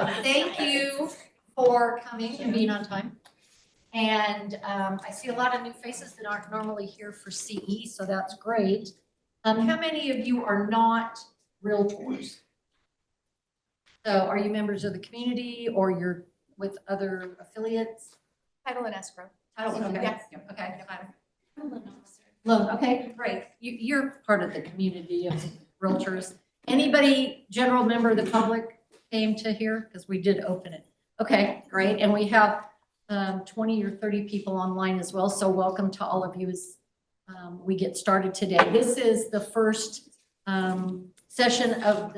Thank you for coming and being on time. And I see a lot of new faces that aren't normally here for CE, so that's great. How many of you are not realtors? So are you members of the community or you're with other affiliates? Title and escrow. Title, okay. Yes. Okay. Loan, okay, great. You're part of the community of realtors. Anybody, general member of the public came to here? Because we did open it. Okay, great. And we have 20 or 30 people online as well. So welcome to all of you as we get started today. This is the first session of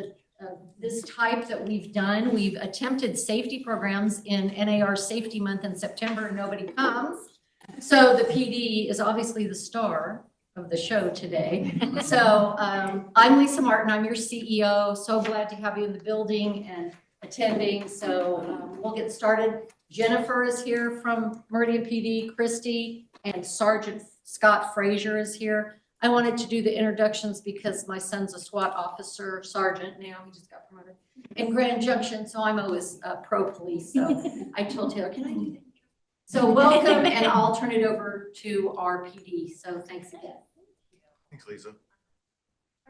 this type that we've done. We've attempted safety programs in NAR Safety Month in September and nobody comes. So the PD is obviously the star of the show today. So I'm Lisa Martin, I'm your CEO. So glad to have you in the building and attending. So we'll get started. Jennifer is here from Meridian PD, Christy, and Sergeant Scott Frazier is here. I wanted to do the introductions because my son's a SWAT officer, sergeant now, he just got promoted, in Grand Junction, so I'm always pro police. So I told Taylor, can I do that? So welcome, and I'll turn it over to our PD. So thanks again. Thanks, Lisa.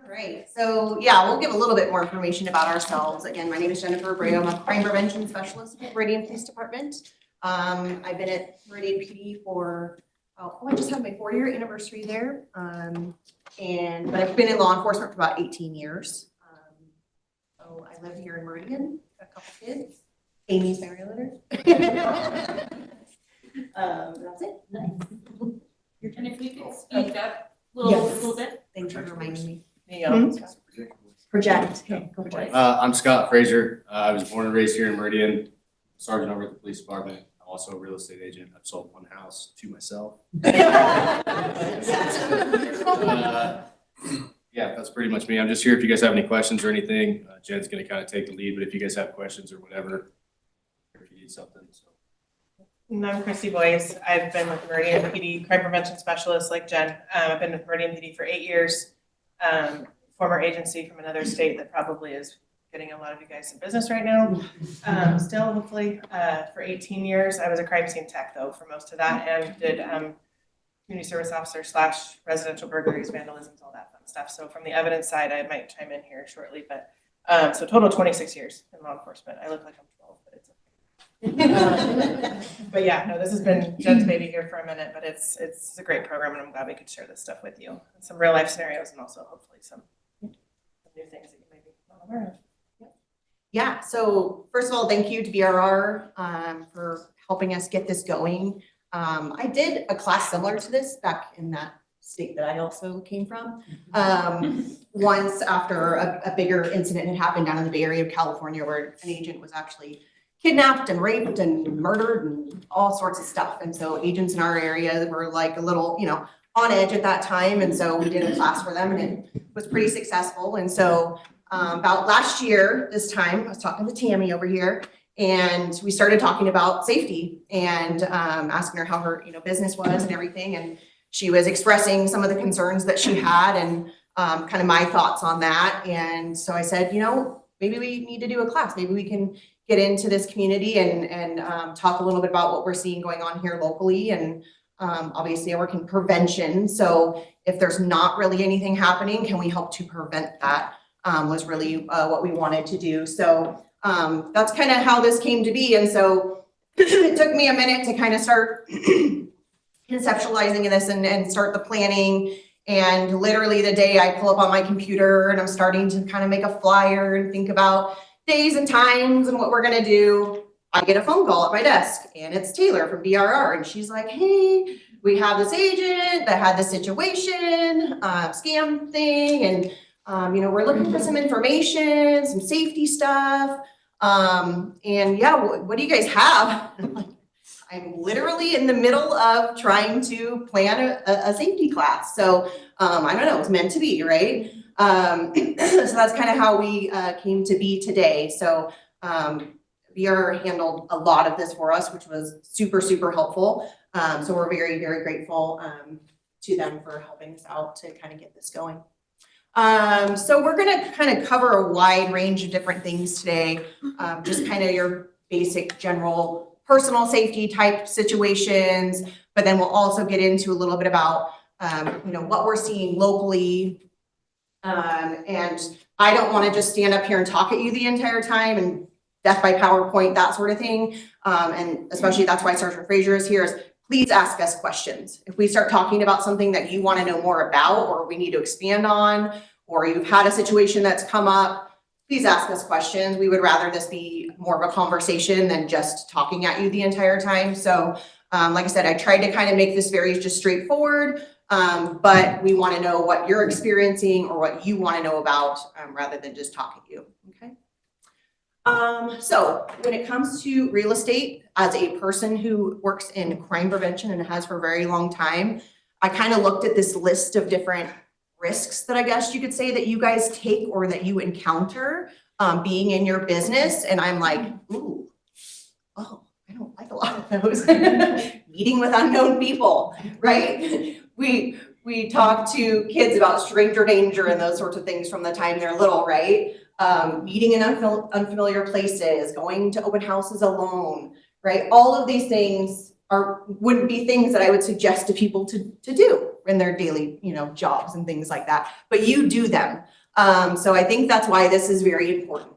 All right, so yeah, we'll give a little bit more information about ourselves. Again, my name is Jennifer Bray. I'm a crime prevention specialist at Meridian Police Department. I've been at Meridian PD for, I just had my 4-year anniversary there. But I've been in law enforcement for about 18 years. So I live here in Meridian, got a couple kids. Amy's my realtor. That's it. And if you could speak up a little bit. Thanks for reminding me. Project. Okay, go for it. I'm Scott Frazier. I was born and raised here in Meridian, sergeant over at the police department. I'm also a real estate agent. I've sold one house to myself. Yeah, that's pretty much me. I'm just here if you guys have any questions or anything. Jen's going to kind of take the lead, but if you guys have questions or whatever, if you need something. So. And I'm Christy Boyce. I've been with Meridian PD, crime prevention specialist like Jen. I've been with Meridian PD for 8 years. Former agency from another state that probably is getting a lot of you guys some business right now. Still, hopefully, for 18 years. I was a crime scene tech though for most of that, and did community service officer / residential burglaries, vandalisms, all that fun stuff. So from the evidence side, I might chime in here shortly, but so total 26 years in law enforcement. I look like I'm 12, but it's okay. But yeah, no, this has been Jen's baby here for a minute, but it's a great program, and I'm glad we could share this stuff with you. And some real life scenarios, and also hopefully some new things that you may be not aware of. Yeah, so first of all, thank you to BRR for helping us get this going. I did a class similar to this back in that state that I also came from. Once after a bigger incident had happened down in the Bay Area of California where an agent was actually kidnapped and raped and murdered and all sorts of stuff. And so agents in our area were like a little, on edge at that time. And so we did a class for them and it was pretty successful. And so about last year, this time, I was talking to Tammy over here and we started talking about safety and asking her how her business was and everything. And she was expressing some of the concerns that she had and kind of my thoughts on that. And so I said, maybe we need to do a class. Maybe we can get into this community and talk a little bit about what we're seeing going on here locally. And obviously I work in prevention. So if there's not really anything happening, can we help to prevent that was really what we wanted to do. So that's kind of how this came to be. And so it took me a minute to kind of start conceptualizing this and start the planning. And literally the day I pull up on my computer and I'm starting to kind of make a flyer and think about days and times and what we're going to do, I get a phone call at my desk and it's Taylor from BRR. And she's like, hey, we have this agent that had this situation, scam thing. And, we're looking for some information, some safety stuff. And yeah, what do you guys have? I'm literally in the middle of trying to plan a safety class. So I don't know, it's meant to be, right? So that's kind of how we came to be today. So VR handled a lot of this for us, which was super, super helpful. So we're very, very grateful to them for helping us out to kind of get this going. So we're gonna kind of cover a wide range of different things today. Just kind of your basic general personal safety type situations, but then we'll also get into a little bit about, what we're seeing locally. And I don't want to just stand up here and talk at you the entire time and death by PowerPoint, that sort of thing. And especially that's why Sergeant Frazier is here, is please ask us questions. If we start talking about something that you want to know more about, or we need to expand on, or you've had a situation that's come up, please ask us questions. We would rather this be more of a conversation than just talking at you the entire time. So like I said, I tried to kind of make this very just straightforward, but we want to know what you're experiencing or what you want to know about, rather than just talk at you, okay? So when it comes to real estate, as a person who works in crime prevention and has for a very long time, I kind of looked at this list of different risks that I guess you could say that you guys take or that you encounter being in your business. And I'm like, ooh, oh, I don't like a lot of those. Meeting with unknown people, right? We talk to kids about stranger danger and those sorts of things from the time they're little, right? Meeting in unfamiliar places, going to open houses alone, right? All of these things wouldn't be things that I would suggest to people to do in their daily, jobs and things like that, but you do them. So I think that's why this is very important.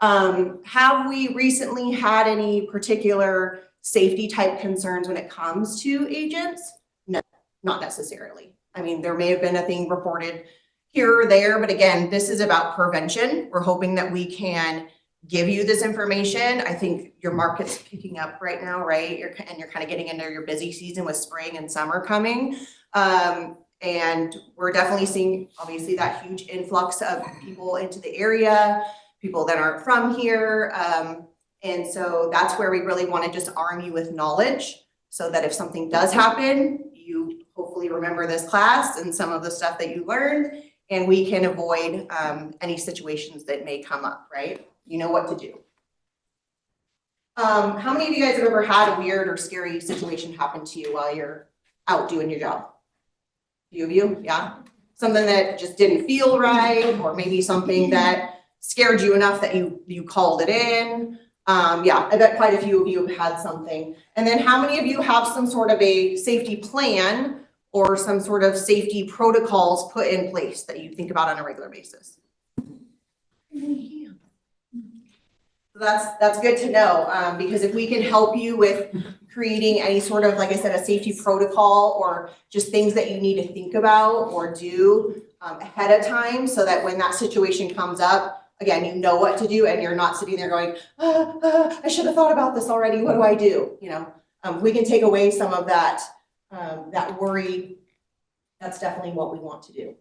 Have we recently had any particular safety type concerns when it comes to agents? No, not necessarily. I mean, there may have been a thing reported here or there, but again, this is about prevention. We're hoping that we can give you this information. I think your market's picking up right now, right? You're kind of getting into your busy season with spring and summer coming. And we're definitely seeing, obviously, that huge influx of people into the area, people that aren't from here. And so that's where we really want to just arm you with knowledge so that if something does happen, you hopefully remember this class and some of the stuff that you learned, and we can avoid any situations that may come up, right? You know what to do. How many of you guys have ever had a weird or scary situation happen to you while you're out doing your job? A few of you, yeah? Something that just didn't feel right, or maybe something that scared you enough that you called it in. Yeah, I bet quite a few of you have had something. And then how many of you have some sort of a safety plan or some sort of safety protocols put in place that you think about on a regular basis? So that's good to know, because if we can help you with creating any sort of, like I said, a safety protocol or just things that you need to think about or do ahead of time so that when that situation comes up, again, you know what to do and you're not sitting there going, I should have thought about this already. What do I do? We can take away some of that, that worry. That's definitely what we want to do.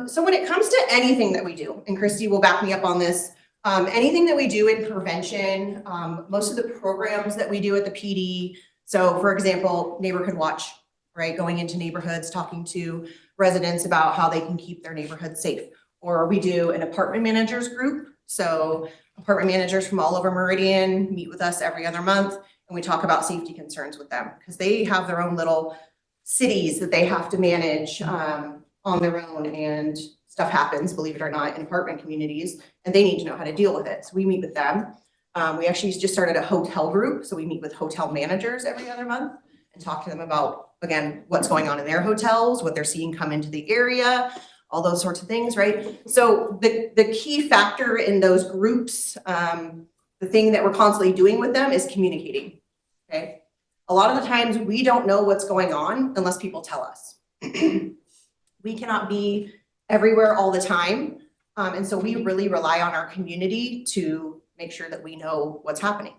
So when it comes to anything that we do, and Christy will back me up on this, anything that we do in prevention, most of the programs that we do at the PD, so for example, Neighborhood Watch, right? Going into neighborhoods, talking to residents about how they can keep their neighborhood safe. Or we do an apartment managers group. So apartment managers from all over Meridian meet with us every other month, and we talk about safety concerns with them because they have their own little cities that they have to manage on their own, and stuff happens, believe it or not, in apartment communities, and they need to know how to deal with it. So we meet with them. We actually just started a hotel group, so we meet with hotel managers every other month and talk to them about, again, what's going on in their hotels, what they're seeing come into the area, all those sorts of things, right? So the key factor in those groups, the thing that we're constantly doing with them is communicating, okay? A lot of the times we don't know what's going on unless people tell us. We cannot be everywhere all the time. And so we really rely on our community to make sure that we know what's happening,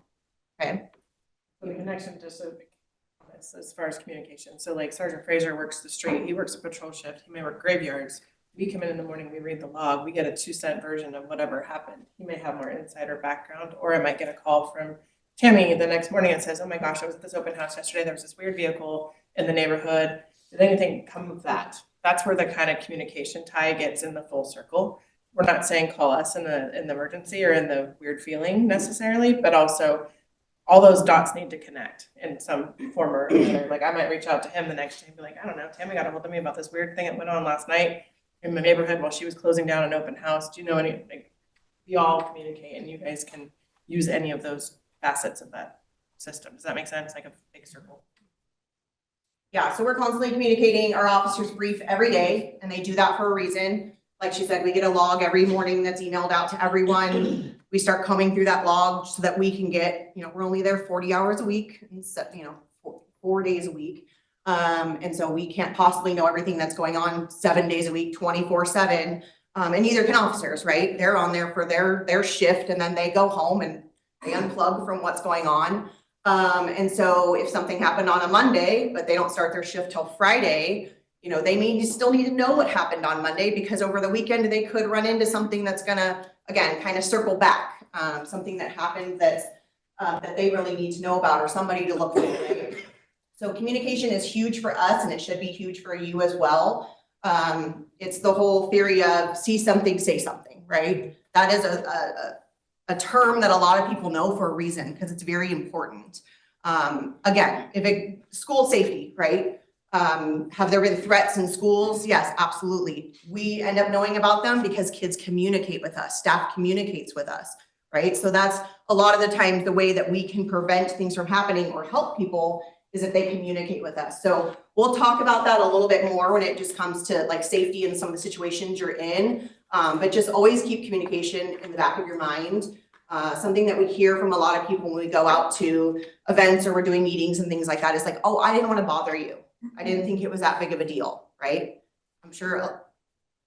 okay? The connection just as far as communication. So like Sergeant Frazier works the street, he works a patrol shift, he may work graveyards. We come in the morning, we read the log, we get a 2-cent version of whatever happened. He may have more insider background, or I might get a call from Tammy the next morning and says, oh my gosh, I was at this open house yesterday, there was this weird vehicle in the neighborhood. Did anything come of that? That's where the kind of communication tie gets in the full circle. We're not saying call us in the emergency or in the weird feeling necessarily, but also all those dots need to connect in some form or another. Like I might reach out to him the next day and be like, I don't know, Tammy got a hold of me about this weird thing that went on last night. in the neighborhood while she was closing down an open house. Do you know any, like, we all communicate and you guys can use any of those facets of that system. Does that make sense? Like a big circle. Yeah, so we're constantly communicating. Our officers brief every day, and they do that for a reason. Like she said, we get a log every morning that's emailed out to everyone. We start combing through that log so that we can get, we're only there 40 hours a week, and four days a week. And so we can't possibly know everything that's going on 7 days a week, 24/7. And neither can officers, right? They're on there for their shift, and then they go home and they unplug from what's going on. And so if something happened on a Monday, but they don't start their shift till Friday, they still need to know what happened on Monday, because over the weekend they could run into something that's gonna, again, kind of circle back, something that happened that they really need to know about, or somebody to look for. Right? So communication is huge for us, and it should be huge for you as well. It's the whole theory of see something, say something, right? That is a term that a lot of people know for a reason, because it's very important. Again, school safety, right? Have there been threats in schools? Yes, absolutely. We end up knowing about them because kids communicate with us, staff communicates with us, right? So that's a lot of the times the way that we can prevent things from happening or help people is if they communicate with us. So we'll talk about that a little bit more when it just comes to like safety and some of the situations you're in. But just always keep communication in the back of your mind. Something that we hear from a lot of people when we go out to events or we're doing meetings and things like that is like, oh, I didn't want to bother you. I didn't think it was that big of a deal, right? I'm sure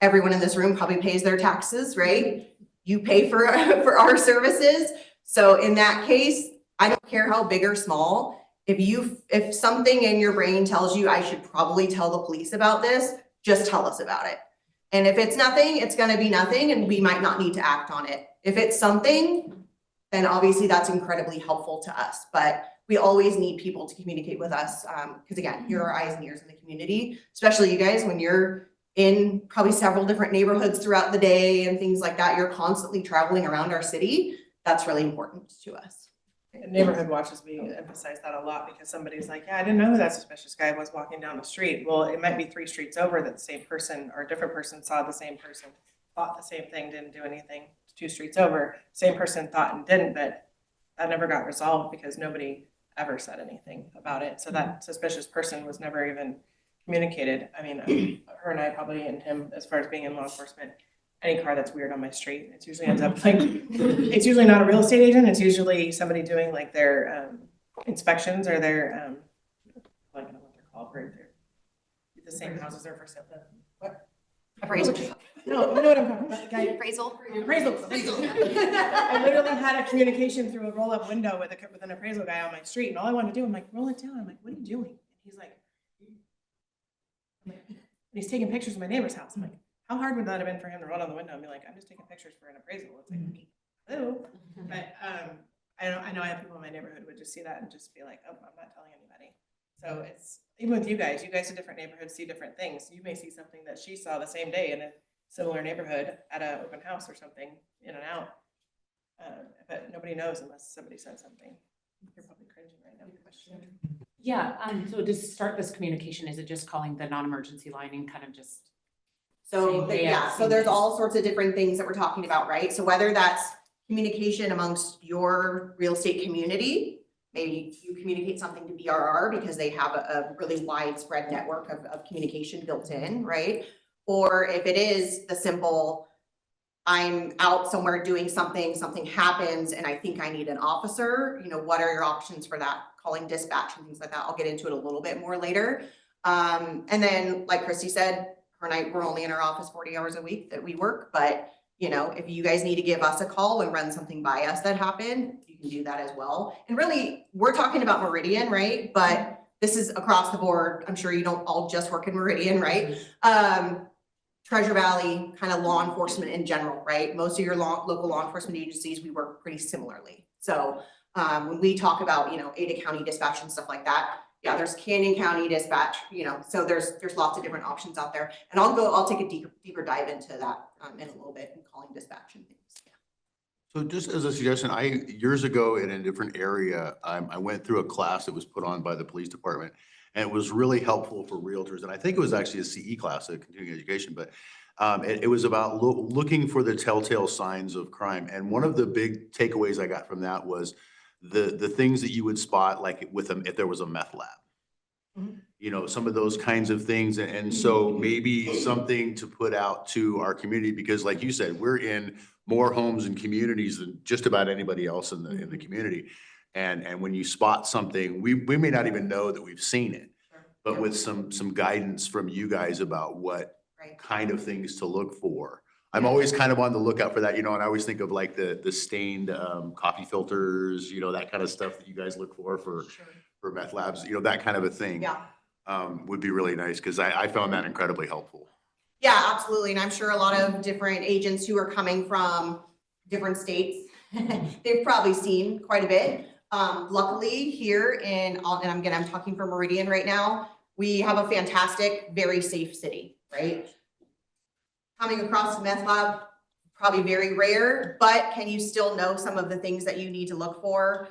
everyone in this room probably pays their taxes, right? You pay for our services. So in that case, I don't care how big or small. If something in your brain tells you I should probably tell the police about this, just tell us about it. And if it's nothing, it's going to be nothing, and we might not need to act on it. If it's something, then obviously that's incredibly helpful to us. But we always need people to communicate with us because, again, you're our eyes and ears in the community, especially you guys when you're in probably several different neighborhoods throughout the day and things like that. You're constantly traveling around our city. That's really important to us. Neighborhood watches, we emphasize that a lot because somebody's like, yeah, I didn't know who that suspicious guy was walking down the street. Well, it might be 3 streets over that the same person or a different person saw the same person, thought the same thing, didn't do anything. 2 streets over, same person thought and didn't, but that never got resolved because nobody ever said anything about it. So that suspicious person was never even communicated. I mean, her and I probably, and him, as far as being in law enforcement, any car that's weird on my street, it usually ends up like, it's usually not a real estate agent. It's usually somebody doing like their inspections or their, I don't know what they're called, the same houses are for sale. What? Appraisal. No, you know what I'm talking about, the guy. Appraisal. Appraisal. I literally had a communication through a roll-up window with an appraisal guy on my street, and all I wanted to do, I'm like, roll it down. I'm like, what are you doing? He's like, he's taking pictures of my neighbor's house. I'm like, how hard would that have been for him to roll down the window and be like, I'm just taking pictures for an appraisal? It's like, hello. But I know I have people in my neighborhood who would just see that and just be like, oh, I'm not telling anybody. So it's, even with you guys in different neighborhoods see different things. You may see something that she saw the same day in a similar neighborhood at an open house or something, in and out. But nobody knows unless somebody said something. You're probably cringing right now. Question. Yeah, so to start this communication, is it just calling the non-emergency line and kind of just? So there's all sorts of different things that we're talking about, right? So whether that's communication amongst your real estate community, maybe you communicate something to BRR because they have a really widespread network of communication built in, right? Or if it is the simple, I'm out somewhere doing something happens and I think I need an officer, what are your options for that? Calling dispatch and things like that. I'll get into it a little bit more later. And then like Christy said, her and I, we're only in our office 40 hours a week that we work, but if you guys need to give us a call and run something by us that happened, you can do that as well. And really, we're talking about Meridian, right? But this is across the board. I'm sure you don't all just work in Meridian, right? Treasure Valley, kind of law enforcement in general, right? Most of your local law enforcement agencies, we work pretty similarly. So when we talk about, Ada County dispatch and stuff like that, yeah, there's Canyon County dispatch, so there's lots of different options out there. And I'll take a deeper dive into that in a little bit and calling dispatch and things. Yeah. So just as a suggestion, years ago in a different area, I went through a class that was put on by the police department, and it was really helpful for realtors. And I think it was actually a CE class, a continuing education, but It was about looking for the telltale signs of crime. And one of the big takeaways I got from that was the things that you would spot, like with if there was a meth lab. You know, some of those kinds of things. And so maybe something to put out to our community, because like you said, we're in more homes and communities than just about anybody else in the community. And when you spot something, we may not even know that we've seen it, but with some guidance from you guys about what kind of things to look for. I'm always kind of on the lookout for that, you know, and I always think of like the stained coffee filters, you know, that kind of stuff that you guys look for meth labs, you know, that kind of a thing. Yeah. Would be really nice, because I found that incredibly helpful. Yeah, absolutely. And I'm sure a lot of different agents who are coming from different states, they've probably seen quite a bit. Luckily here and I'm talking for Meridian right now, we have a fantastic, very safe city, right? Coming across the meth lab, probably very rare, but can you still know some of the things that you need to look for?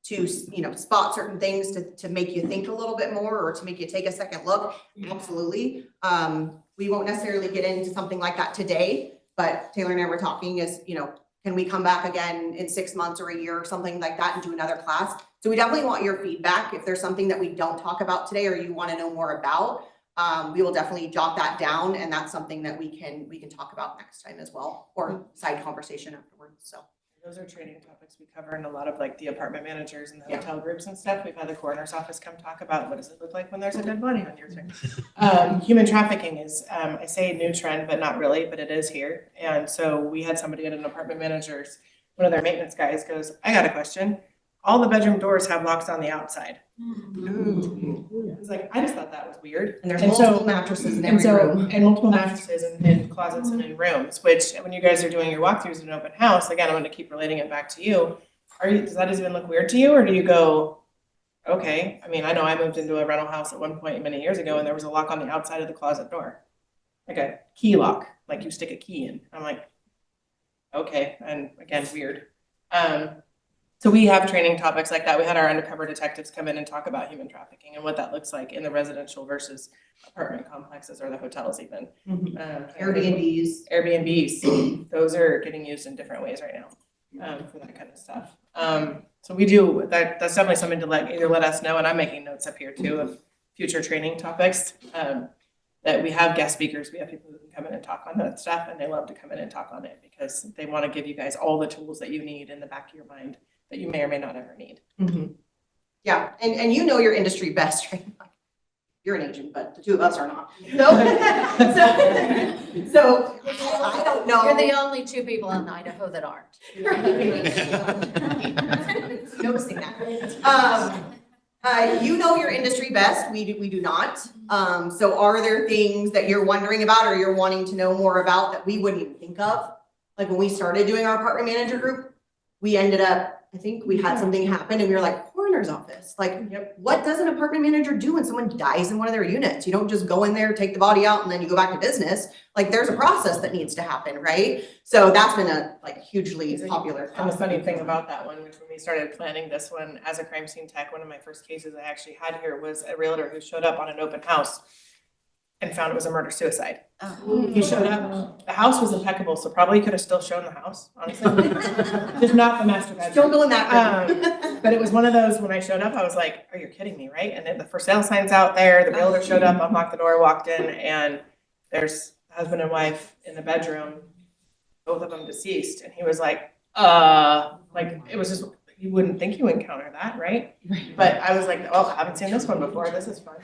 To, you know, spot certain things to make you think a little bit more or to make you take a second look. Absolutely. We won't necessarily get into something like that today, but Taylor and I were talking is, you know, can we come back again in 6 months or a year or something like that and do another class? So we definitely want your feedback. If there's something that we don't talk about today or you want to know more about, we will definitely jot that down, and that's something that we can talk about next time as well, or side conversation afterwards. So. Those are training topics we cover in a lot of like the apartment managers and the hotel groups and stuff. We've had the coroner's office come talk about what does it look like when there's a dead body on your thing. Human trafficking is, I say a new trend, but not really, but it is here. And so we had somebody at an apartment manager's, one of their maintenance guys goes, I got a question. All the bedroom doors have locks on the outside. It's like, I just thought that was weird. And there's multiple mattresses in every room. And multiple mattresses in closets and in rooms, which when you guys are doing your walkthroughs in an open house, again, I'm going to keep relating it back to you. Does that even look weird to you? Or do you go, okay. I mean, I know I moved into a rental house at one point many years ago and there was a lock on the outside of the closet door. Like a key lock, like you stick a key in. I'm like, okay. And again, weird. So we have training topics like that. We had our undercover detectives come in and talk about human trafficking and what that looks like in the residential versus apartment complexes or the hotels even. Airbnbs, those are getting used in different ways right now for that kind of stuff. So we do, that's definitely something to let us know, and I'm making notes up here too of future training topics. That we have guest speakers, we have people who can come in and talk on that stuff, and they love to come in and talk on it because they want to give you guys all the tools that you need in the back of your mind that you may or may not ever need. Mm-hmm. Yeah, and you know your industry best, right? You're an agent, but the two of us are not. So I don't know. You're the only two people in Idaho that aren't. Noticing that. You know your industry best. We do not. So are there things that you're wondering about or you're wanting to know more about that we wouldn't even think of? Like when we started doing our apartment manager group, we ended up, I think we had something happen and we were like, coroner's office. Like, what does an apartment manager do when someone dies in one of their units? You don't just go in there, take the body out, and then you go back to business. Like, there's a process that needs to happen, right? So that's been a hugely popular. And the funny thing about that one, which when we started planning this one as a crime scene tech, one of my first cases I actually had here was a realtor who showed up on an open house and found it was a murder-suicide. He showed up, the house was impeccable, so probably could have still shown the house, honestly. Just not the master bedroom. Still doing that. But it was one of those, when I showed up, I was like, are you kidding me, right? And then the for sale sign's out there, the realtor showed up, unlocked the door, walked in, and there's husband and wife in the bedroom, both of them deceased. And he was like, it was just, you wouldn't think you encounter that, right? But I was like, oh, I haven't seen this one before, this is fun.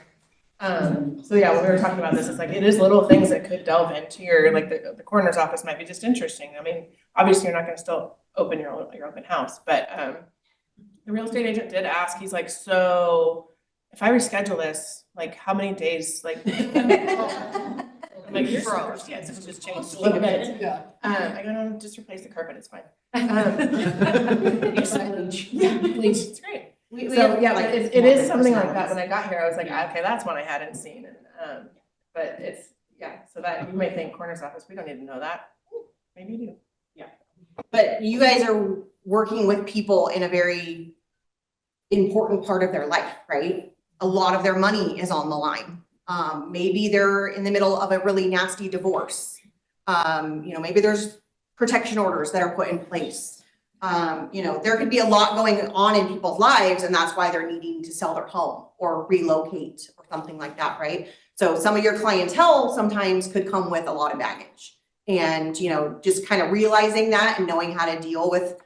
So yeah, when we were talking about this, it's like, it is little things that could delve into your, like the coroner's office might be just interesting. I mean, obviously you're not going to still open your open house, but, the real estate agent did ask, he's like, so if I reschedule this, like how many days, like, I'm like, you're froze. Yes, it's just changed a little bit. I go, no, just replace the carpet, it's fine. Bleach. It's great. So yeah, but it is something like that. When I got here, I was like, okay, that's one I hadn't seen. And, but it's, yeah, so that you may think coroner's office, we don't need to know that. Maybe you do. Yeah. But you guys are working with people in a very important part of their life, right? A lot of their money is on the line. Maybe they're in the middle of a really nasty divorce. Maybe there's protection orders that are put in place. There could be a lot going on in people's lives, and that's why they're needing to sell their home or relocate or something like that, right? So some of your clientele sometimes could come with a lot of baggage. And, just kind of realizing that and knowing how to deal with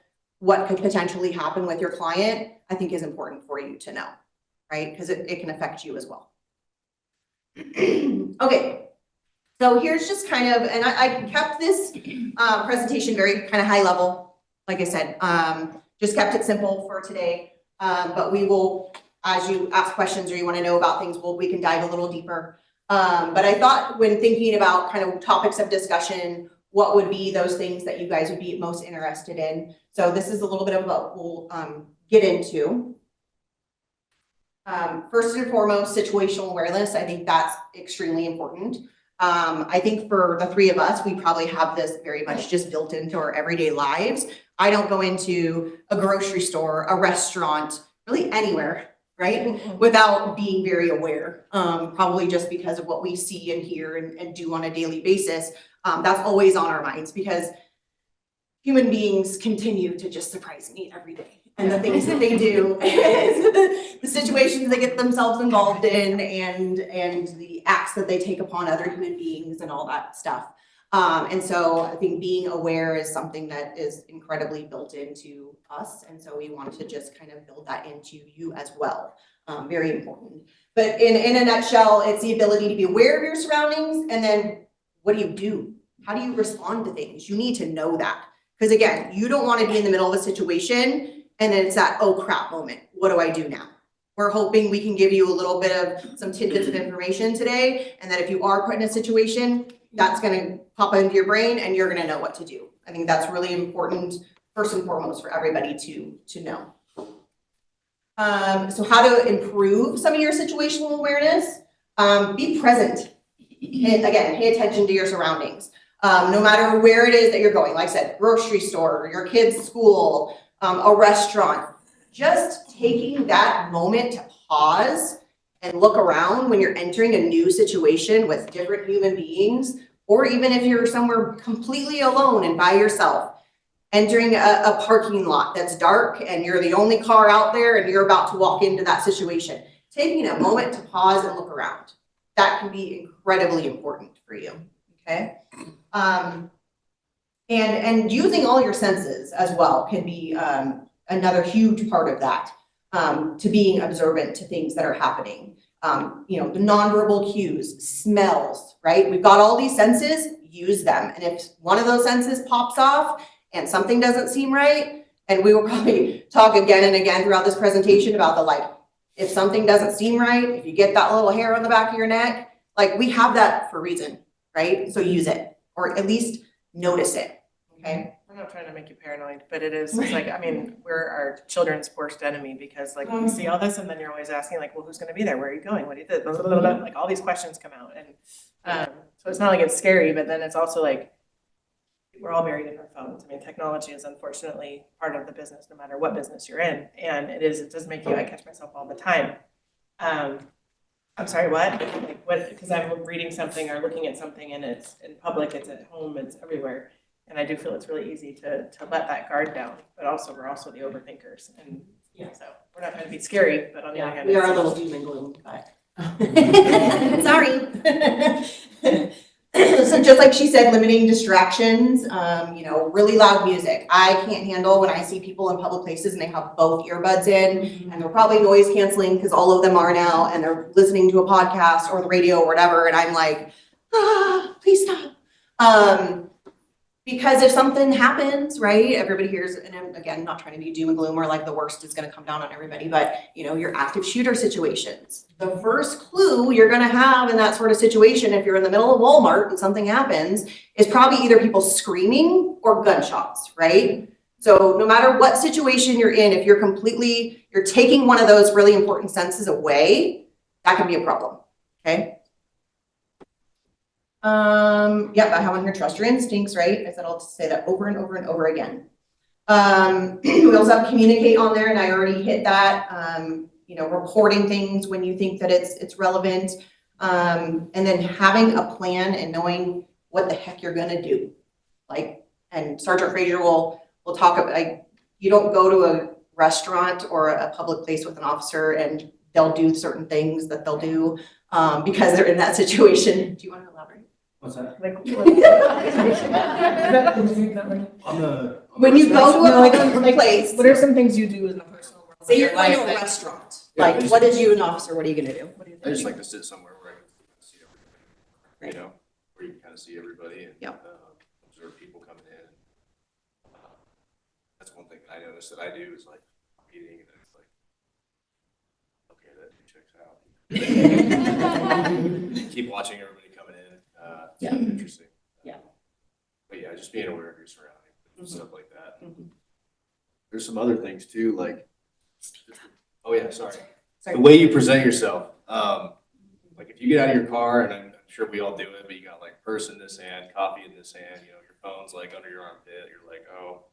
what could potentially happen with your client, I think is important for you to know, right? Because it can affect you as well. Okay, so here's just kind of, and I kept this presentation very kind of high level. Like I said, just kept it simple for today. But we will, as you ask questions or you want to know about things, we can dive a little deeper. But I thought when thinking about kind of topics of discussion, what would be those things that you guys would be most interested in? So this is a little bit of what we'll get into. First and foremost, situational awareness. I think that's extremely important. I think for the three of us, we probably have this very much just built into our everyday lives. I don't go into a grocery store, a restaurant, really anywhere, right? Without being very aware, probably just because of what we see and hear and do on a daily basis. That's always on our minds because human beings continue to just surprise me every day. And the things that they do, the situations they get themselves involved in, and the acts that they take upon other human beings and all that stuff. And so I think being aware is something that is incredibly built into us. And so we want to just kind of build that into you as well. Very important. But in a nutshell, it's the ability to be aware of your surroundings. And then what do? How do you respond to things? You need to know that. Because again, you don't want to be in the middle of a situation and then it's that, oh crap moment. What do I do now? We're hoping we can give you a little bit of some tidbits of information today. And that if you are put in a situation, that's going to pop into your brain and you're going to know what to do. I think that's really important, first and foremost, for everybody to know. So how to improve some of your situational awareness? Be present. And again, pay attention to your surroundings. No matter where it is that you're going, like I said, grocery store, your kid's school, a restaurant, just taking that moment to pause and look around when you're entering a new situation with different human beings, or even if you're somewhere completely alone and by yourself, entering a parking lot that's dark and you're the only car out there and you're about to walk into that situation, taking a moment to pause and look around. That can be incredibly important for you, okay? And using all your senses as well can be another huge part of that, to being observant to things that are happening. The nonverbal cues, smells, right? We've got all these senses, use them. And if one of those senses pops off and something doesn't seem right, and we will probably talk again and again throughout this presentation about if something doesn't seem right, if you get that little hair on the back of your neck, we have that for a reason, right? So use it, or at least notice it, okay? I'm not trying to make you paranoid, but it's we're our children's worst enemy because we see all this and then you're always asking well, who's going to be there? Where are you going? What do you do? Blah, blah, blah, blah. All these questions come out. And so it's not it's scary, but then it's also we're all very different phones. Technology is unfortunately part of the business, no matter what business you're in. And it does make I catch myself all the time. I'm sorry, what? Because I'm reading something or looking at something and it's in public, it's at home, it's everywhere. And I do feel it's really easy to let that guard down, but also we're also the overthinkers. And so we're not trying to be scary, but on the other hand, we are a little doom and gloom, but sorry. So just like she said, limiting distractions, really loud music. I can't handle when I see people in public places and they have both earbuds in and they're probably noise canceling because all of them are now, and they're listening to a podcast or the radio or whatever. And I'm please stop. Because if something happens, right, everybody hears, and I'm, again, not trying to be doom and gloom or the worst is going to come down on everybody, but, your active shooter situations. The first clue you're going to have in that sort of situation, if you're in the middle of Walmart and something happens, is probably either people screaming or gunshots, right? So no matter what situation you're in, if you're taking one of those really important senses away, that can be a problem, okay? I have on here, trust your instincts, right? I said I'll say that over and over and over again. We also have communicate on there, and I already hit that. Reporting things when you think that it's relevant. And then having a plan and knowing what the heck you're gonna do. Like, and Sergeant Frazier will talk about, like, you don't go to a restaurant or a public place with an officer and they'll do certain things that they'll do, because they're in that situation. Do you want to elaborate? What's that? Like, When you go to a public place, what are some things you do in the personal world? say you're going to a restaurant, like, what is you an officer, what are you gonna do? What do you I just think? like to sit somewhere where I can see everybody, you know, where you can kind of see everybody and Yep. observe people coming in. That's one thing I noticed that I do is like meeting and it's like, okay, that dude checks out. Keep watching everybody coming in. It's kind of interesting. Yeah. But yeah, just being aware of your surroundings and stuff like that. Mhm. There's some other things too, like, oh yeah, sorry. Sorry. The way you present yourself. Like if you get out of your car, and I'm sure we all do it, but you got like purse in this hand, coffee in this hand, you know, your phone's like under your armpit, you're like, oh,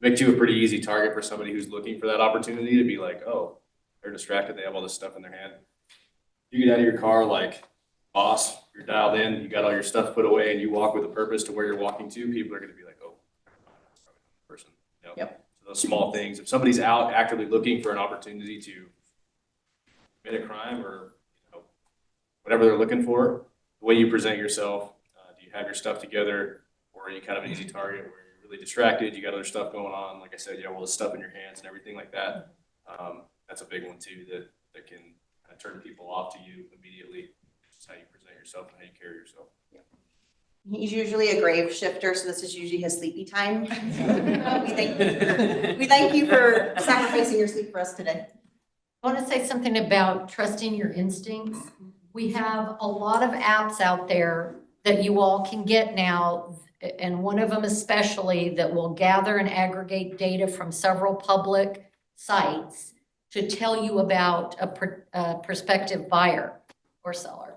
makes you a pretty easy target for somebody who's looking for that opportunity to be like, oh, they're distracted, they have all this stuff in their hand. You get out of your car like, boss, you're dialed in, you got all your stuff put away, and you walk with a purpose to where you're walking to, people are gonna be like, oh, person, you know? Yep. So those small things, if somebody's out actively looking for an opportunity to commit a crime or, you know, whatever they're looking for, the way you present yourself, do you have your stuff together, or are you kind of an easy target where you're really distracted, you got other stuff going on, like I said, you have all this stuff in your hands and everything like that. That's a big one too, that can kind of turn people off to you immediately, just how you present yourself and how you carry yourself. He's usually a grave shifter, so this is usually his sleepy time. We thank you for sacrificing your sleep for us today. I want to say something about trusting your instincts. We have a lot of apps out there that you all can get now, and one of them especially that will gather and aggregate data from several public sites to tell you about a prospective buyer or seller.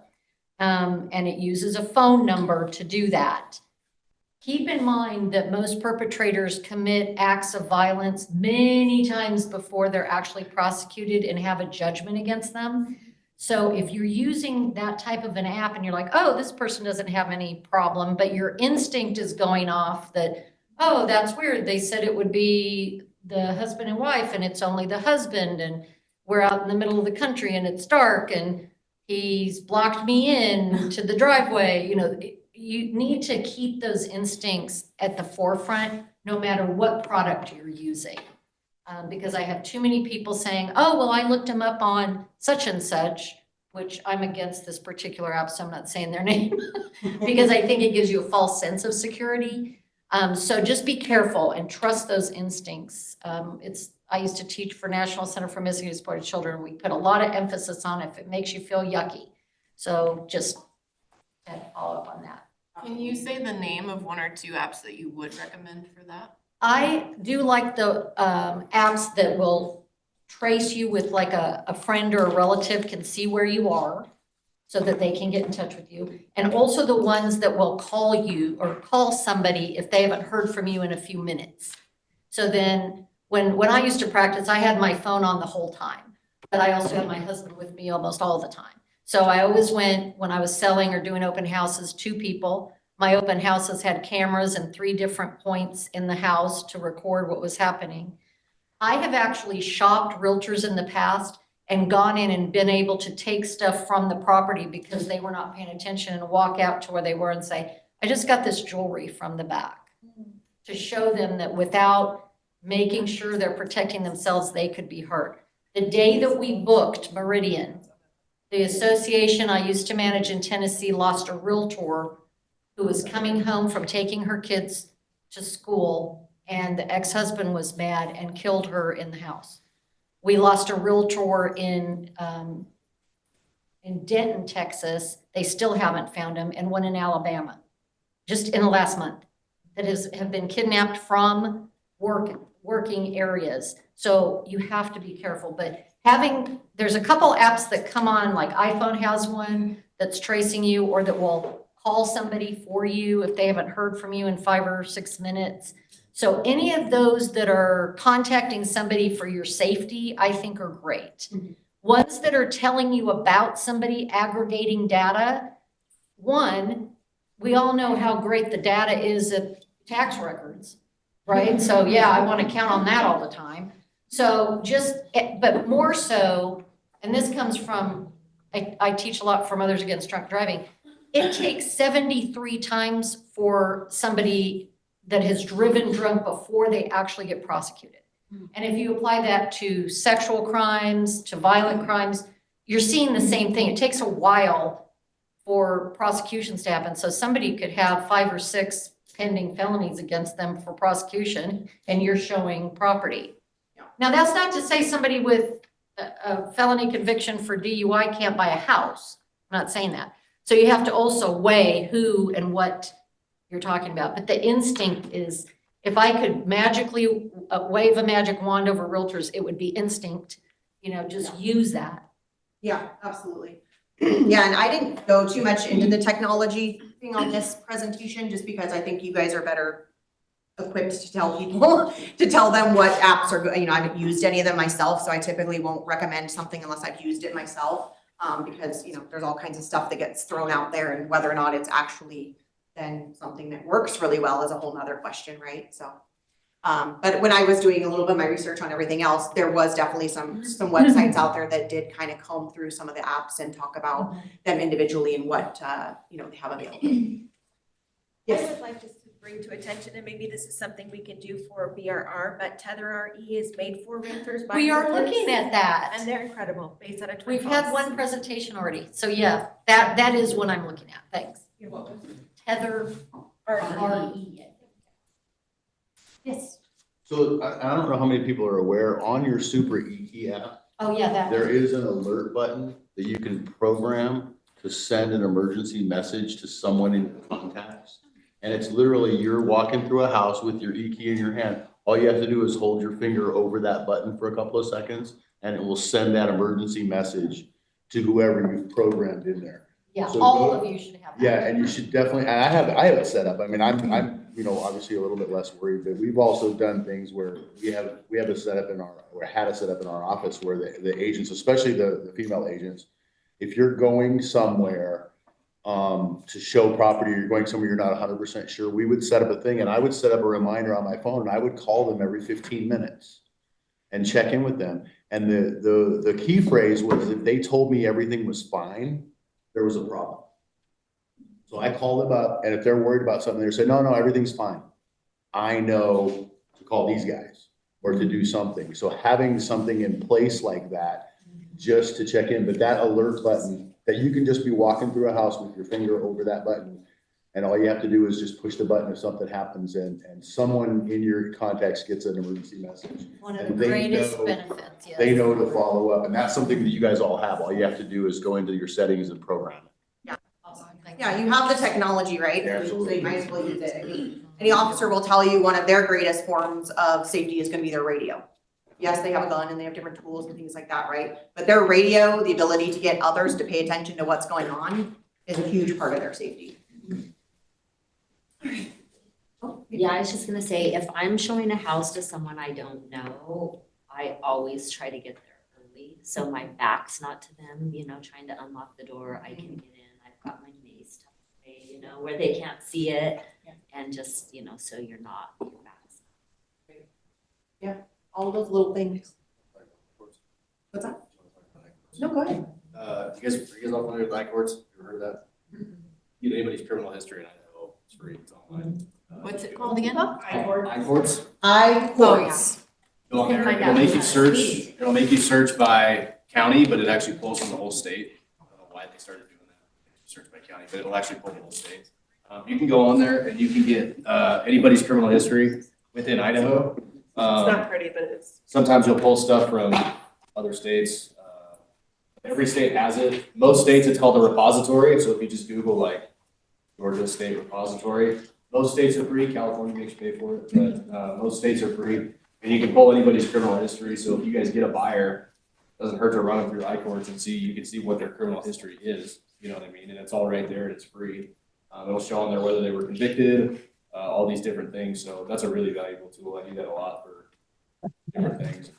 And it uses a phone number to do that. Keep in mind that most perpetrators commit acts of violence many times before they're actually prosecuted and have a judgment against them. So if you're using that type of an app and you're like, oh, this person doesn't have any problem, but your instinct is going off that, oh, that's weird. They said it would be the husband and wife and it's only the husband and we're out in the middle of the country and it's dark and he's blocked me in to the driveway. You know, you need to keep those instincts at the forefront, no matter what product you're using. Because I have too many people saying, oh, well, I looked him up on such and such, which I'm against this particular app, so I'm not saying their name, because I think it gives you a false sense of security. So just be careful and trust those instincts. I used to teach for National Center for Missing and Exploited Children. We put a lot of emphasis on if it makes you feel yucky. So just follow up on that. Can you say the name of one or two apps that you would recommend for that? I do like the apps that will trace you with like a friend or a relative can see where you are so that they can get in touch with you. And also the ones that will call you or call somebody if they haven't heard from you in a few minutes. So then when I used to practice, I had my phone on the whole time, but I also had my husband with me almost all the time. So I always went, when I was selling or doing open houses, 2 people. My open houses had cameras in 3 different points in the house to record what was happening. I have actually shopped realtors in the past and gone in and been able to take stuff from the property because they were not paying attention and walk out to where they were and say, I just got this jewelry from the back, to show them that without making sure they're protecting themselves, they could be hurt. The day that we booked Meridian, the association I used to manage in Tennessee lost a realtor who was coming home from taking her kids to school, and the ex-husband was mad and killed her in the house. We lost a realtor in Denton, Texas. They still haven't found him, and one in Alabama, just in the last month, that have been kidnapped from working areas. So you have to be careful. But there's a couple apps that come on, like iPhone has one that's tracing you, or that will call somebody for you if they haven't heard from you in 5 or 6 minutes. So any of those that are contacting somebody for your safety, I think are great. Ones that are telling you about somebody aggregating data, one, we all know how great the data is at tax records, right? So yeah, I want to count on that all the time. So but more so, and this comes from, I teach a lot from Others Against Drunk Driving. It takes 73 times for somebody that has driven drunk before they actually get prosecuted. And if you apply that to sexual crimes, to violent crimes, you're seeing the same thing. It takes a while for prosecutions to happen. So somebody could have 5 or 6 pending felonies against them for prosecution, and you're showing property. Now, that's not to say somebody with a felony conviction for DUI can't buy a house. I'm not saying that. So you have to also weigh who and what you're talking about. But the instinct is, if I could magically wave a magic wand over realtors, it would be instinct, just use that. Yeah, absolutely. Yeah, and I didn't go too much into the technology thing on this presentation, just because I think you guys are better equipped to tell people, to tell them what apps are, I haven't used any of them myself, so I typically won't recommend something unless I've used it myself. Because, there's all kinds of stuff that gets thrown out there, and whether or not it's actually then something that works really well is a whole nother question, right? So, but when I was doing a little bit of my research on everything else, there was definitely some websites out there that did kind of comb through some of the apps and talk about them individually and what, they have available. I Yes. would like just to bring to attention, and maybe this is something we can do for BRR, but Tether RE is made for realtors by We are realtors, looking at that. and they're incredible, based out of Twin We've had Falls. one presentation already. So yeah, that is what I'm looking at. Thanks. You're welcome. Tether RE. Yes. So I don't know how many people are aware, on your Super EE app, Oh, yeah, that. there is an alert button that you can program to send an emergency message to someone in your contacts. And it's literally, you're walking through a house with your E-key in your hand. All you have to do is hold your finger over that button for a couple of seconds, and it will send that emergency message to whoever you've programmed in there. Yeah, So all go- of you should have that. Yeah, and you should definitely, and I have it set up. I mean, I'm, obviously a little bit less worried, but we've also done things where we have it set up had it set up in our office where the agents, especially the female agents, if you're going somewhere to show property, or you're going somewhere you're not 100% sure, we would set up a thing, and I would set up a reminder on my phone, and I would call them every 15 minutes and check in with them. And the key phrase was, if they told me everything was fine, there was a problem. So I call them up, and if they're worried about something, they say, no, everything's fine. I know to call these guys or to do something. So having something in place like that, just to check in, but that alert button, that you can just be walking through a house with your finger over that button, and all you have to do is just push the button if something happens, and someone in your contacts gets an emergency message. One of And the they greatest know- benefits, yes. They know to follow up, and that's something that you guys all have. All you have to do is go into your settings and program it. Awesome. Thank Yeah, you. you have the technology, right? Yeah, So absolutely. you might as well use it. I mean, any officer will tell you one of their greatest forms of safety is gonna be their radio. Yes, they have a gun and they have different tools and things like that, right? But their radio, the ability to get others to pay attention to what's going on, is a huge part of their safety. Yeah, I was just gonna say, if I'm showing a house to someone I don't know, I always try to get there early. So my back's not to them, trying to unlock the door, I can get in, I've got my mace tucked away, where they can't see it. And just, so you're not, your back's. All those little things. What's that? No, go ahead. You guys all familiar with I-courts? You ever heard of that? You know, anybody's criminal history in Idaho, it's free, it's online. What's it called again? I-courts? I-courts. Go on You can there, find it'll out. make you search, it'll make you search by county, but it actually pulls from the whole state. I don't know why they started doing that, search by county, but it'll actually pull the whole state. You can go on there and you can get anybody's criminal history within Idaho. It's not pretty, but it's. Sometimes you'll pull stuff from other states. Every state has it. Most states, it's called a repository. So if you just Google like Georgia State Repository, most states are free. California makes you pay for it, but most states are free. And you can pull anybody's criminal history. So if you guys get a buyer, it doesn't hurt to run them through I-courts and you can see what their criminal history is. You know what I mean? And it's all right there and it's free. It'll show on there whether they were convicted, all these different things. So that's a really valuable tool. I do that a lot for different things.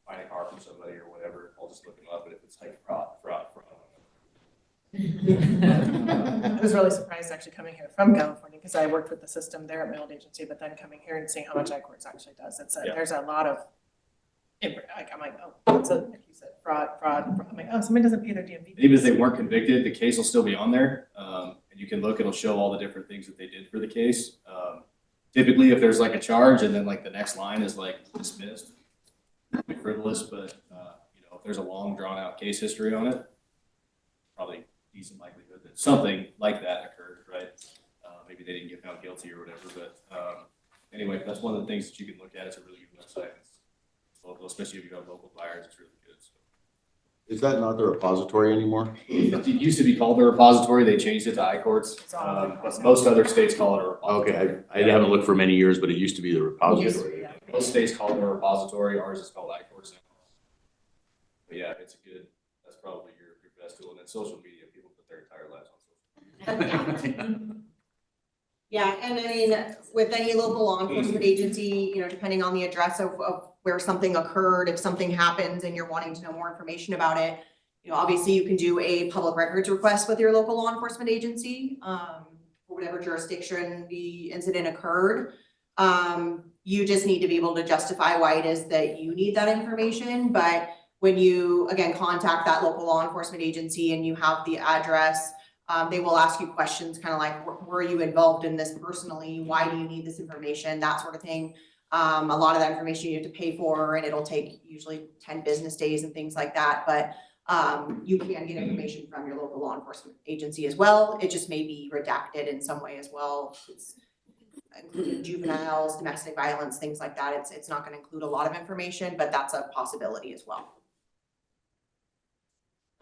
Find a car from somebody or whatever, it pulls just look them up, and if it's like fraud. I was really surprised actually coming here from California, because I worked with the system there at my old agency, but then coming here and seeing how much iCourts actually does, Yeah. there's a lot of, I'm like, oh, it's like you said, fraud. I'm like, oh, somebody doesn't pay their DMV. Even if they weren't convicted, the case will still be on there. And you can look, it'll show all the different things that they did for the case. Typically, if there's like a charge and then like the next line is like dismissed, frivolous, but if there's a long drawn out case history on it, probably decent likelihood that something like that occurred, right? Maybe they didn't get found guilty or whatever, but anyway, that's one of the things that you can look at. It's a really good website. It's local, especially if you have local buyers, it's really good. So. Is that not the repository anymore? It used to be called the repository. They changed it to iCourts, but most other states call it a repository. Okay, I haven't looked for many years, but it used to be the Used to repository. be, yeah. Most states call it a repository. Ours is called iCourts now. But yeah, it's a good. That's probably your best tool. And then social media, people put their entire lives on social media. Yeah, and I mean, with any local law enforcement agency, depending on the address of where something occurred, if something happens and you're wanting to know more information about it, obviously you can do a public records request with your local law enforcement agency, for whatever jurisdiction the incident occurred. You just need to be able to justify why it is that you need that information, but when you, again, contact that local law enforcement agency and you have the address, they will ask you questions kind of like, were you involved in this personally? Why do you need this information? That sort of thing. A lot of that information you have to pay for, and it'll take usually 10 business days and things like that. But you can get information from your local law enforcement agency as well. It just may be redacted in some way as well. It's including juveniles, domestic violence, things like that. It's not going to include a lot of information, but that's a possibility as well.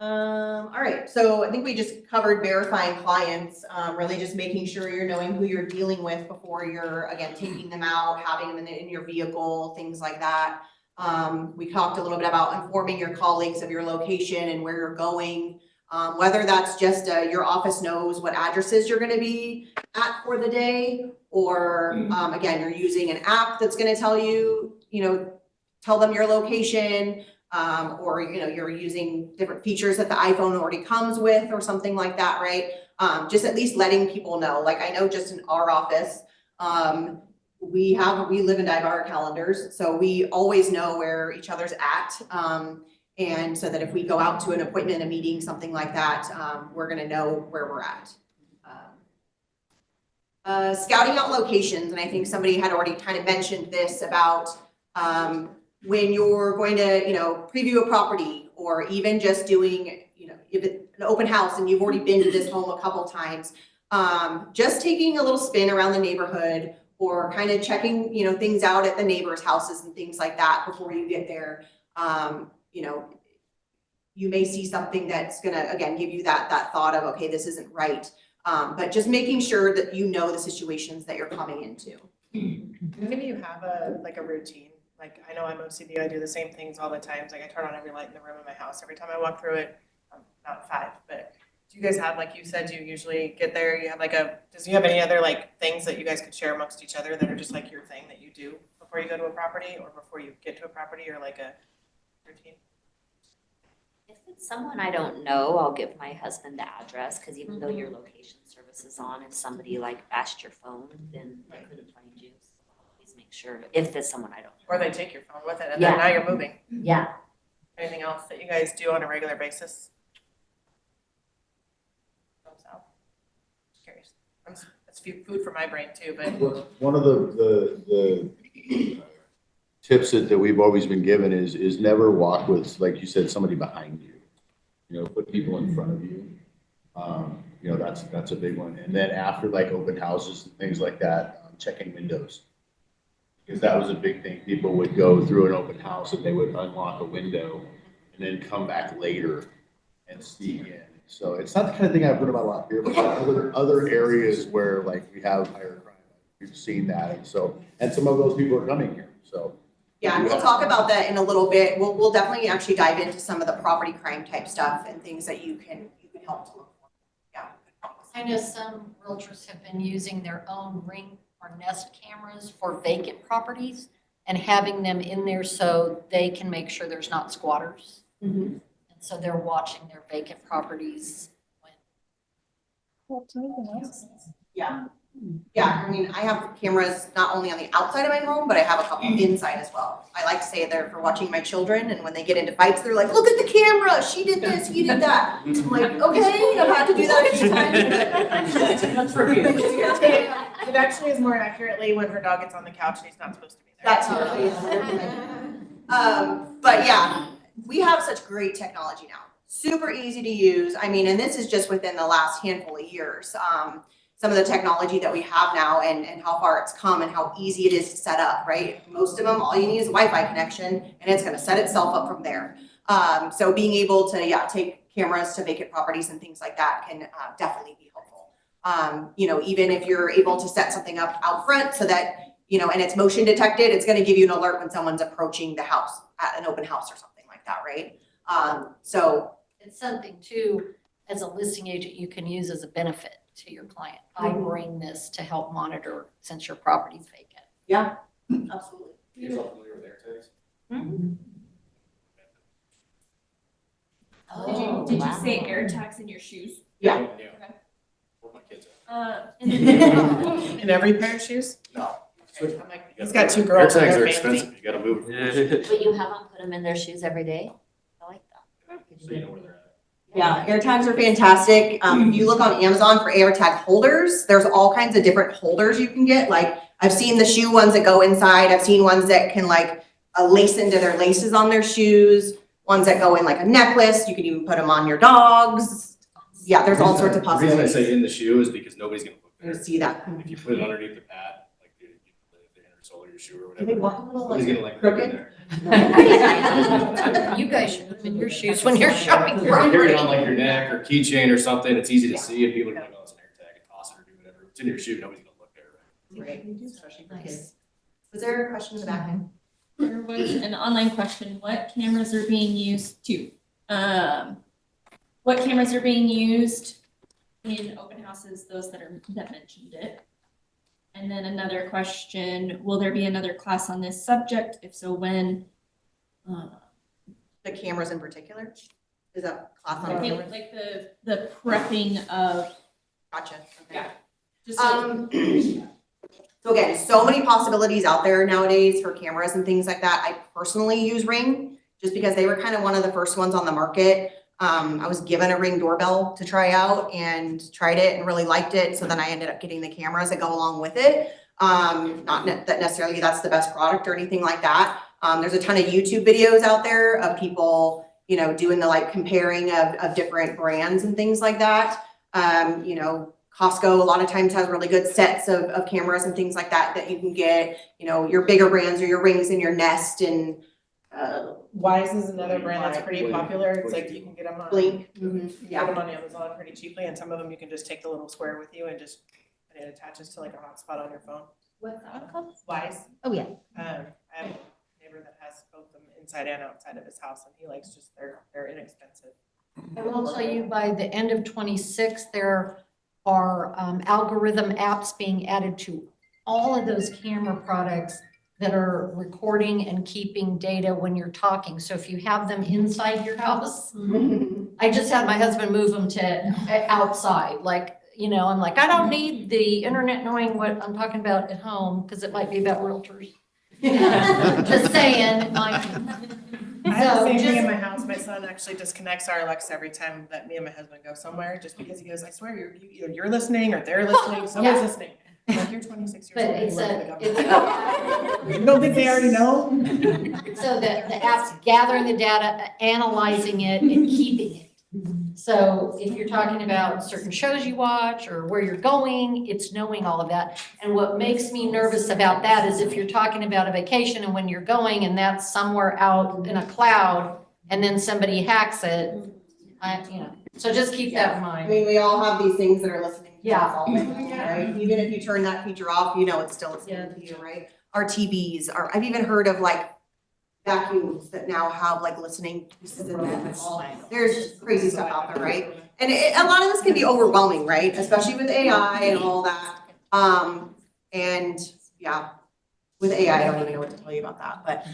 All right, so I think we just covered verifying clients, really just making sure you're knowing who you're dealing with before you're, again, taking them out, having them in your vehicle, things like that. We talked a little bit about informing your colleagues of your location and where you're going, whether that's just your office knows what addresses you're going to be at for the day, or again, you're using an app that's going to tell you, tell them your location. Or you're using different features that the iPhone already comes with or something like that, right? Just at least letting people know. Like, I know just in our office, we live and die by our calendars, so we always know where each other's at. And so that if we go out to an appointment, a meeting, something like that, we're gonna know where we're at. Scouting out locations, and I think somebody had already kind of mentioned this about when you're going to, preview a property, or even just doing, if it's an open house and you've already been to this home a couple times, just taking a little spin around the neighborhood, or kind of checking, things out at the neighbors' houses and things like that before you get there. You may see something that's gonna, again, give you that thought of, okay, this isn't right. But just making sure that the situations that you're coming into. Any of you have a routine? Like, I know I'm OCD, I do the same things all the time. Like, I turn on every light in the room in my house every time I walk through it. Not 5, but do you guys have, like you said, you usually get there, you have does you have any other things that you guys could share amongst each other that are just your thing that you do before you go to a property, or before you get to a property, or a routine? If it's someone I don't know, I'll give my husband the address, because even though your location service is on, if somebody bashed your phone, then they couldn't find you. So please make sure, if it's someone I don't know. Or they take your phone with it, and then now you're moving. Yeah. Anything else that you guys do on a regular basis? Thumbs out. Just curious. It's food for my brain too, but. One of the tips that we've always been given is never walk with, like you said, somebody behind you. Put people in front of you. That's a big one. And then after open houses and things like that, checking windows. Because that was a big thing. People would go through an open house and they would unlock a window and then come back later and sneak in. So it's not the kind of thing I've heard about a lot here, but other areas where we have higher crime, we've seen that. And some of those people are coming here. So yeah, and we'll talk about that in a little bit. We'll definitely actually dive into some of the property crime type stuff and things that you can help to look for. Yeah. I know some realtors have been using their own Ring or Nest cameras for vacant properties and having them in there so they can make sure there's not squatters And so they're watching their vacant properties when. Yeah. Yeah, I mean, I have cameras not only on the outside of my home, but I have a couple inside as well. I like to say they're for watching my children, and when they get into fights, they're like, look at the camera, she did this, he did that. I'm like, okay, I'm about to do that anytime. That's for you. It actually is more accurately when her dog gets on the couch and he's not supposed to be there. That's but yeah, we have such great technology now. Super easy to use. I mean, and this is just within the last handful of years. Some of the technology that we have now and how far it's come and how easy it is to set up, right? Most of them, all you need is a Wi-Fi connection and it's gonna set itself up from there. So being able to, take cameras to vacant properties and things like that can definitely be helpful. You know, even if you're able to set something up out front so that, you know, and it's motion detected, it's gonna give you an alert when someone's approaching the house at an open house or something like that, right? So It's something too, as a listing agent, you can use as a benefit to your client. I bring this to help monitor since your property's vacant. yeah, absolutely. You guys all familiar with AirTags? Did you say air tags in your shoes? Yeah. Where my kids at? In every pair of shoes? No. I'm like, he's got two girls. AirTags and are they're fancy. expensive, you gotta move it. But you have them put them in their shoes every day? I like that. So you know where they're at. Yeah, AirTags are fantastic. If you look on Amazon for AirTag holders, there's all kinds of different holders you can get. Like, I've seen the shoe ones that go inside. I've seen ones that can like lace into their laces on their shoes. Ones that go in like a necklace. You can even put them on your dogs. Yeah, there's all sorts of The reason I possibilities. say in the shoe is because nobody's gonna look You there. see that. If you put it underneath the pad, like the inner sole of your shoe or Do they whatever, walk a little nobody's gonna like like look in crooked? there. You guys should put in your shoes when you're shopping If you carry it on property. like your neck or keychain or something, it's easy to see and people are like, oh, it's an AirTag, and toss it or do whatever. It's in your shoe, nobody's gonna look there. Right. Especially for kids. Nice. Was there a question in the back? There was an online question, what cameras are being used to? What cameras are being used in open houses, those that mentioned it? And then another question, will there be another class on this subject? If so, when? The cameras in particular? Is that class I on think cameras? like the prepping of, Gotcha. Okay. yeah. Just so- So again, so many possibilities out there nowadays for cameras and things like that. I personally use Ring just because they were kind of one of the first ones on the market. I was given a Ring doorbell to try out and tried it and really liked it. So then I ended up getting the cameras that go along with it. That necessarily that's the best product or anything like that. There's a ton of YouTube videos out there of people, you know, doing the like comparing of different brands and things like that. You know, Costco a lot of times has really good sets of cameras and things like that that you can get, you know, your bigger brands or your Rings in your Nest and Wise is another brand that's pretty popular. It's like you can get them on. Blink. You can Yeah. get them on Amazon pretty cheaply, and some of them you can just take the little square with you and it attaches to like a hotspot on your phone. What's that called? Wise. Oh, yeah. I have a neighbor that has both them inside and outside of his house, and he likes just they're inexpensive. I will tell you, by the end of 26, there are algorithm apps being added to all of those camera products that are recording and keeping data when you're talking. So if you have them inside your house, I just had my husband move them to outside. Like, you know, I'm like, I don't need the internet knowing what I'm talking about at home because it might be about realtors. Just saying, like. I have the So same thing in just- my house. My son actually disconnects our Alexa every time that me and my husband go somewhere, just because he goes, I swear, either you're listening or they're listening, someone's Yeah. listening. I'm like, you're 26 years But old. it's you work for the a, government." it's You don't think they already know? so the app's gathering the data, analyzing it, and keeping it. So if you're talking about certain shows you watch or where you're going, it's knowing all of that. And what makes me nervous about that is if you're talking about a vacation and when you're going and that's somewhere out in a cloud and then somebody hacks it, you know, so just keep that in I mind. mean, we all have these things that are listening to Yeah. us all day, right? Even if you turn that feature off, you know it's still listening to you, right? Our TVs are, I've even heard of like vacuums that now have like listening pieces in them and all. There's just crazy stuff out there, right? And a lot of this can be overwhelming, right? Especially with AI and all that. And yeah, with AI, I don't even know what to tell you about that, but.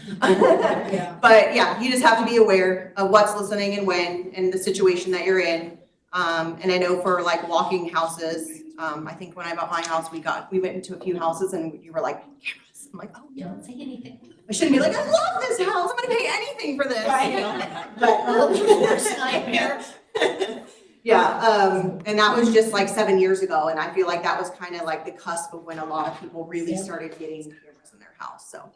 But yeah, you just have to be aware of what's listening and when, and the situation that you're in. And I know for like walking houses, I think when I bought my house, we went into a few houses and you were like, cameras. I'm like, oh yeah. Don't say anything. I shouldn't be like, I love this house. I'm gonna pay anything for this. Right. You know? But, Worst nightmare. yeah, and that was just like 7 years ago. And I feel like that was kind of like the cusp of when a lot of people really started getting cameras in their house. So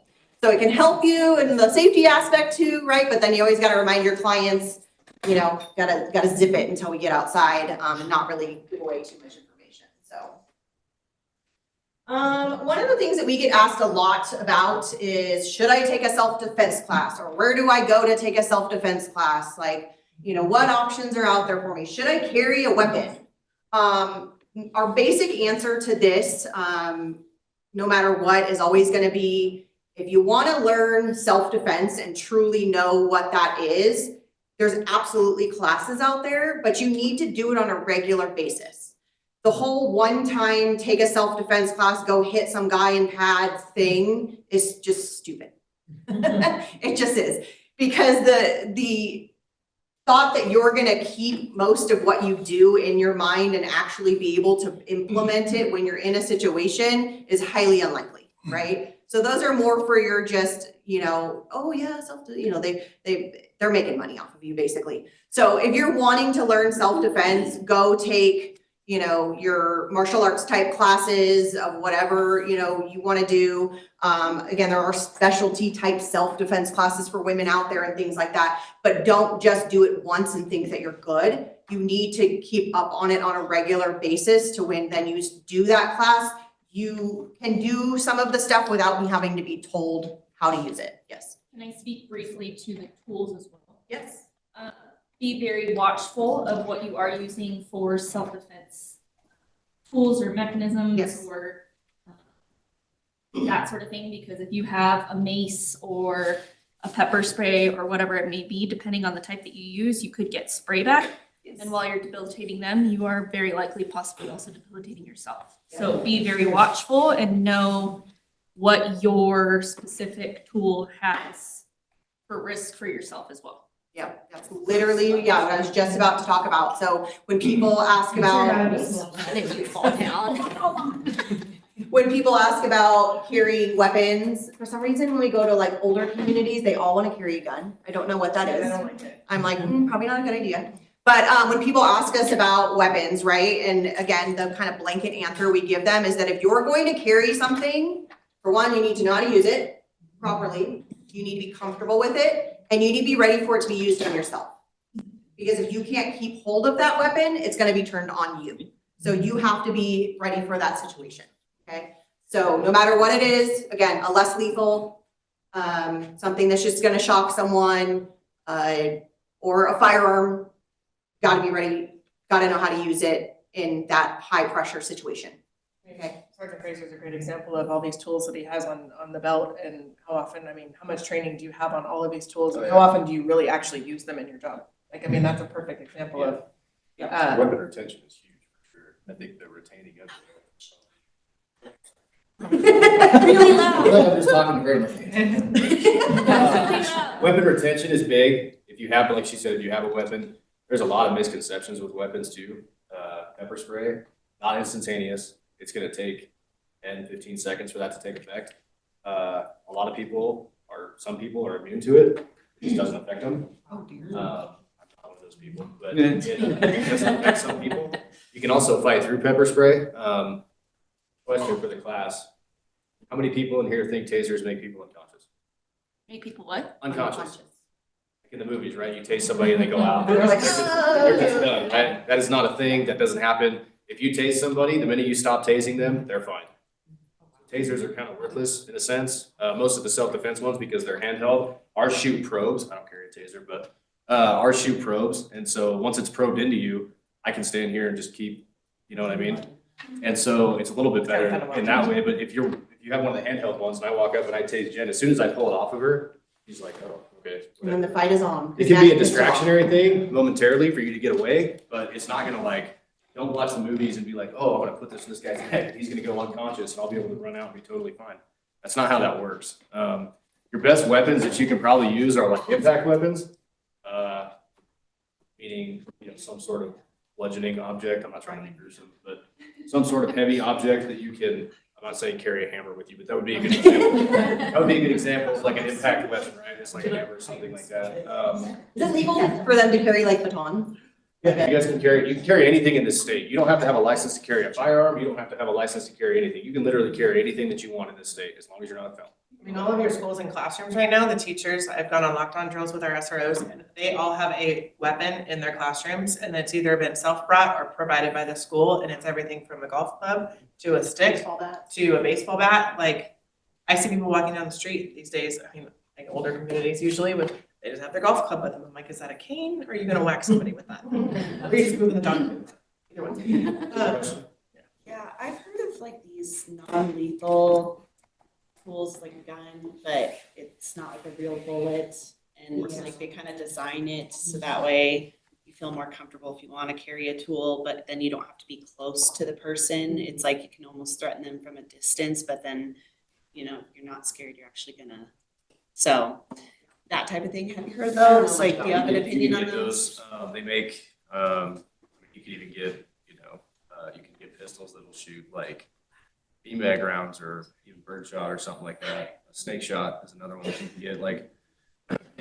it can help you in the safety aspect too, right? But then you always gotta remind your clients, you know, gotta zip it until we get outside, and not really give away too much information, so. One of the things that we get asked a lot about is, should I take a self-defense class? Or where do I go to take a self-defense class? Like, you know, what options are out there for me? Should I carry a weapon? Our basic answer to this, no matter what, is always gonna be, if you wanna learn self-defense and truly know what that is, there's absolutely classes out there, but you need to do it on a regular basis. The whole one-time take a self-defense class, go hit some guy in pads thing is just stupid. It just is. Because the thought that you're gonna keep most of what you do in your mind and actually be able to implement it when you're in a situation is highly unlikely, right? So those are more for your just, you know, oh yeah, you know, they're making money off of you basically. So if you're wanting to learn self-defense, go take, you know, your martial arts type classes of whatever, you know, you want to do. Again, there are specialty type self-defense classes for women out there and things like that, but don't just do it once and think that you're good. You need to keep up on it on a regular basis to when then you do that class, you can do some of the stuff without me having to be told how to use it. Yes. Can I speak briefly to the tools as well? Yes. Be very watchful of what you are using for self-defense tools or mechanisms. Yes. Or that sort of thing, because if you have a mace or a pepper spray or whatever it may be, depending on the type that you use, you could get spray back. Yes. And while you're debilitating them, you are very likely possibly also debilitating yourself. So be very watchful and know what your specific tool has for risk for yourself as well. Yeah, that's literally, yeah, what I was just about to talk about. So when people ask about, If you fall down. when people ask about carrying weapons, for some reason, when we go to like older communities, they all want to carry a gun. I don't know what that is. I'm like, probably not a good idea. But when people ask us about weapons, right? And again, the kind of blanket answer we give them is that if you're going to carry something, for one, you need to know how to use it properly. You need to be comfortable with it, and you need to be ready for it to be used on yourself. Because if you can't keep hold of that weapon, it's going to be turned on you. So you have to be ready for that situation, okay? So no matter what it is, again, a less lethal, something that's just going to shock someone, or a firearm, got to be ready, got to know how to use it in that high pressure situation. Okay. Sergeant Fraser is a great example of all these tools that he has on the belt, and how often, I mean, how much training do you have on all of these tools? And how often do you really actually use them in your job? Like, I mean, that's a perfect example of. Weapon retention is huge for sure. I think the retaining of Really loud. I'm just talking very much. Weapon retention is big. If you have, like she said, if you have a weapon, there's a lot of misconceptions with weapons too. Pepper spray, not instantaneous. It's going to take 10, 15 seconds for that to take effect. A lot of people some people are immune to it. It just doesn't affect them. Oh dear. I'm not one of those people, but it doesn't affect some people. You can also fight through pepper spray. Question for the class. How many people in here think tasers make people unconscious? Make people what? Unconscious. Like in the movies, right? You tase somebody and they go out. They're like, They're just done, right? That is not a thing. That doesn't happen. If you tase somebody, the minute you stop tasing them, they're fine. Tasers are kind of worthless in a sense. Most of the self-defense ones, because they're handheld, ours shoot probes. I don't carry a taser, but ours shoot probes. And so once it's probed into you, I can stand here and just keep, you know what I mean? And so it's a little bit better in that way. But if you have one of the handheld ones and I walk up and I tase Jen, as soon as I pull it off of her, she's like, oh, okay. And then the fight is on. It can be a distractionary thing momentarily for you to get away, but it's not gonna like, don't watch the movies and be like, oh, I'm gonna put this in this guy's head. He's gonna go unconscious and I'll be able to run out and be totally fine. That's not how that works. Your best weapons that you can probably use are like impact weapons, meaning, some sort of bludgeoning object. I'm not trying to be gruesome, but some sort of heavy object that you can, I'm not saying carry a hammer with you, but that would be a good example. That would be a good example of like an impact weapon, right? It's like a hammer or something like that. Is it legal for them to carry like baton? Yeah, you guys can carry anything in this state. You don't have to have a license to carry a firearm. You don't have to have a license to carry anything. You can literally carry anything that you want in this state as long as you're not a felon. I mean, all of your schools and classrooms right now, the teachers, I've gone on lockdown drills with our SROs, and they all have a weapon in their classrooms, and it's either been self-brought or provided by the school, and it's everything from a golf club to a stick to a baseball bat. Like, I see people walking down the street these days, I mean, like older communities usually they just have their golf club with them. I'm like, is that a cane, or are you gonna whack somebody with that? Or are you just moving the dog food? Either one. Yeah, I've heard of like these non-lethal tools like a gun, but it's not like a real bullet. And it's like they kind of design it so that way you feel more comfortable if you want to carry a tool, but then you don't have to be close to the person. It's like you can almost threaten them from a distance, but then, you're not scared, you're actually gonna. So that type of thing. Have you heard of those? Like, do you have an opinion on those? They make, you can even get, you can get pistols that will shoot like beanbag rounds or even bird shot or something like that. A snake shot is another one that you can get. Like,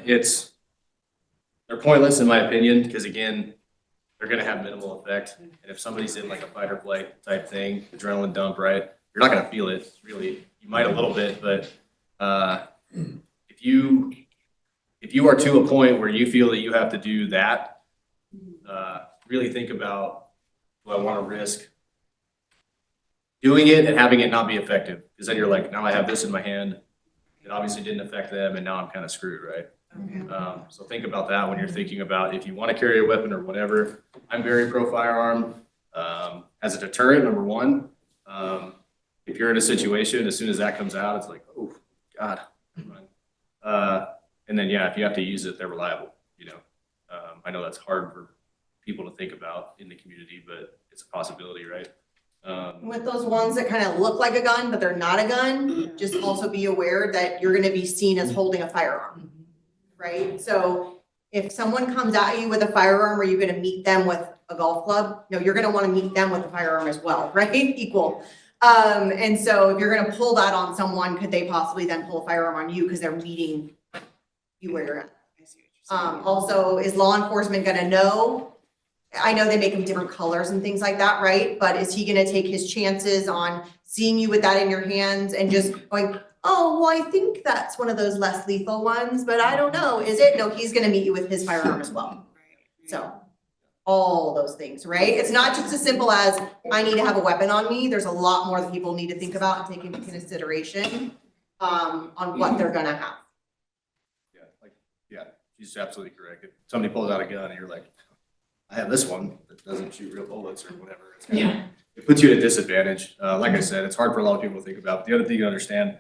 they're pointless in my opinion, because again, they're gonna have minimal effect. And if somebody's in like a fight or flight type thing, adrenaline dump, right? You're not gonna feel it really. You might a little bit, but if you are to a point where you feel that you have to do that, really think about, do I want to risk doing it and having it not be effective? Because then you're like, now I have this in my hand. It obviously didn't affect them, and now I'm kind of screwed, right? So think about that when you're thinking about if you want to carry a weapon or whatever. I'm very pro firearm. As a deterrent, number one, if you're in a situation, as soon as that comes out, it's like, oh, God. And then, yeah, if you have to use it, they're reliable, I know that's hard for people to think about in the community, but it's a possibility, right? With those ones that kind of look like a gun, but they're not a gun, just also be aware that you're gonna be seen as holding a firearm, right? So if someone comes at you with a firearm, are you gonna meet them with a golf club? No, you're gonna wanna meet them with a firearm as well, right? Equal. And so if you're gonna pull that on someone, could they possibly then pull a firearm on you because they're meeting you where you're at? Also, is law enforcement gonna know? I know they make them different colors and things like that, right? But is he gonna take his chances on seeing you with that in your hands and just going, oh, well, I think that's one of those less lethal ones, but I don't know, is it? No, he's gonna meet you with his firearm as well. So, all those things, right? It's not just as simple as, I need to have a weapon on me. There's a lot more that people need to think about and take into consideration on what they're gonna have. Yeah, she's absolutely correct. If somebody pulls out a gun and you're like, I have this one that doesn't shoot real bullets or whatever, it puts you at a disadvantage. Like I said, it's hard for a lot of people to think about. But the other thing to understand,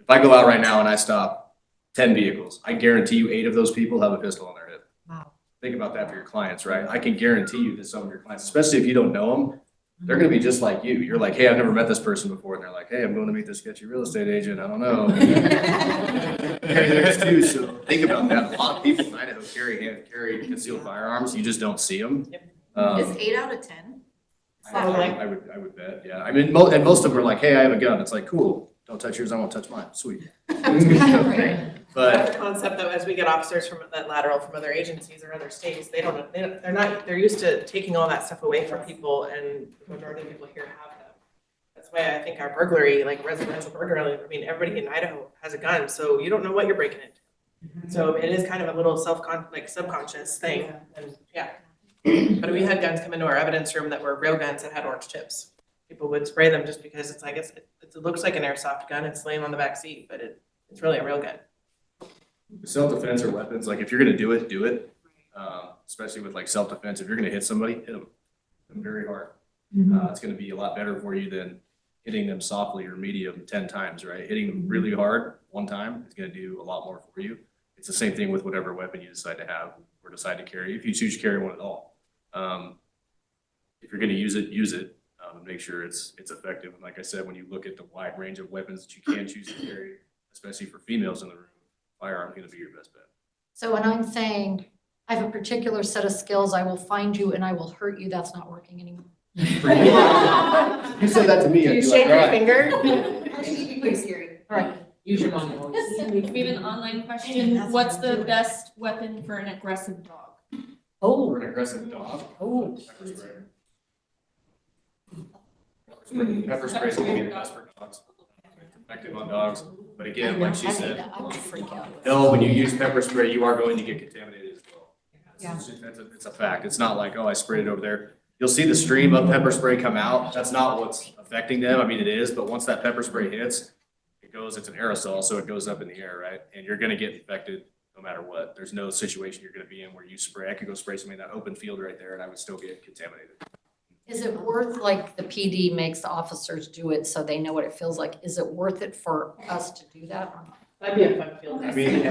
if I go out right now and I stop 10 vehicles, I guarantee you 8 of those people have a pistol on their hip. Wow. Think about that for your clients, right? I can guarantee you that some of your clients, especially if you don't know them, they're going to be just like you. You're like, hey, I've never met this person before. And they're like, hey, I'm going to meet this sketchy real estate agent. I don't know. There's too. So think about that. A lot of people in Idaho carry concealed firearms. You just don't see them. Is 8 out of 10? I would bet. Yeah. I mean, and most of them are like, hey, I have a gun. It's like, cool. Don't touch yours. I won't touch mine. Sweet. But the concept that as we get officers from that lateral from other agencies or other states, they're used to taking all that stuff away from people, and the majority of people here have them. That's why I think our burglary, like residential burglary, I mean, everybody in Idaho has a gun, so you don't know what you're breaking into. So it is kind of a little subconscious thing, and yeah. But we had guns come into our evidence room that were real guns that had orange tips. People would spray them just because it's, I guess, it looks like an airsoft gun. It's laying on the back seat, but it's really a real gun. Self-defense or weapons, like if you're going to do it, do it. Especially with like self-defense, if you're going to hit somebody, hit them very hard. It's going to be a lot better for you than hitting them softly or medium 10 times, right? Hitting them really hard one time is going to do a lot more for you. It's the same thing with whatever weapon you decide to have or decide to carry, if you choose to carry one at all. If you're going to use it, use it. and make sure it's effective. And like I said, when you look at the wide range of weapons that you can choose to carry, especially for females in the room, firearm's gonna be your best bet. So when I'm saying I have a particular set of skills, I will find you and I will hurt you, that's not working anymore. You said that to me, Do I'd you be shake like, your all right. finger? Actually, you'd be pretty scary. All right. Use your mind voice. We have an online question. What's the best weapon for an aggressive dog? Or an aggressive dog. Oh. Pepper spray. Pepper spray is gonna be the best for dogs. It's effective on dogs, but again, like she said, I would freak out. no, when you use pepper spray, you are going to get contaminated as well. Yeah. It's a fact. It's not like, oh, I sprayed it over there. You'll see the stream of pepper spray come out. That's not what's affecting them. I mean, it is, but once that pepper spray hits, it's an aerosol, so it goes up in the air, right? And you're gonna get infected no matter what. There's no situation you're gonna be in where you spray. I could go spray somebody in that open field right there and I would still get contaminated. Is it worth, like, the PD makes the officers do it so they know what it feels like? Is it worth it for us to do that or not? That'd be a fun field. I mean,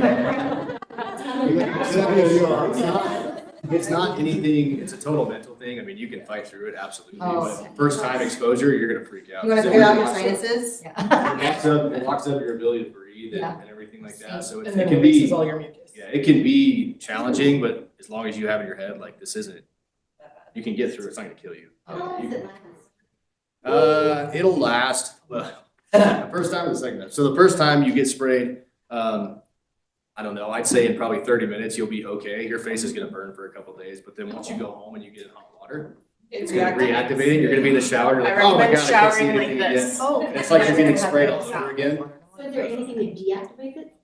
it's not anything, it's a total mental thing. I mean, you can fight through it, absolutely. Oh. But first time exposure, you're gonna freak out. You wanna clear out your sinuses? Yeah. It locks up your ability to breathe Yeah. and everything like that. So And it then can releases be, all your mucus. yeah, it can be challenging, but as long as you have in your head, like, this isn't, you can get through it. It's not gonna kill you. It'll last, well, the first time or the second time. So the first time you get sprayed, I don't know, I'd say in probably 30 minutes, you'll be okay. Your face is gonna burn for a couple days, but then once you go home and you get in hot water, it's gonna reactivate. You're gonna be in the shower. You're I like, oh my recommend God, I can't see showering like anything this. again. It's like you're getting sprayed all over again. So is there anything to deactivate it?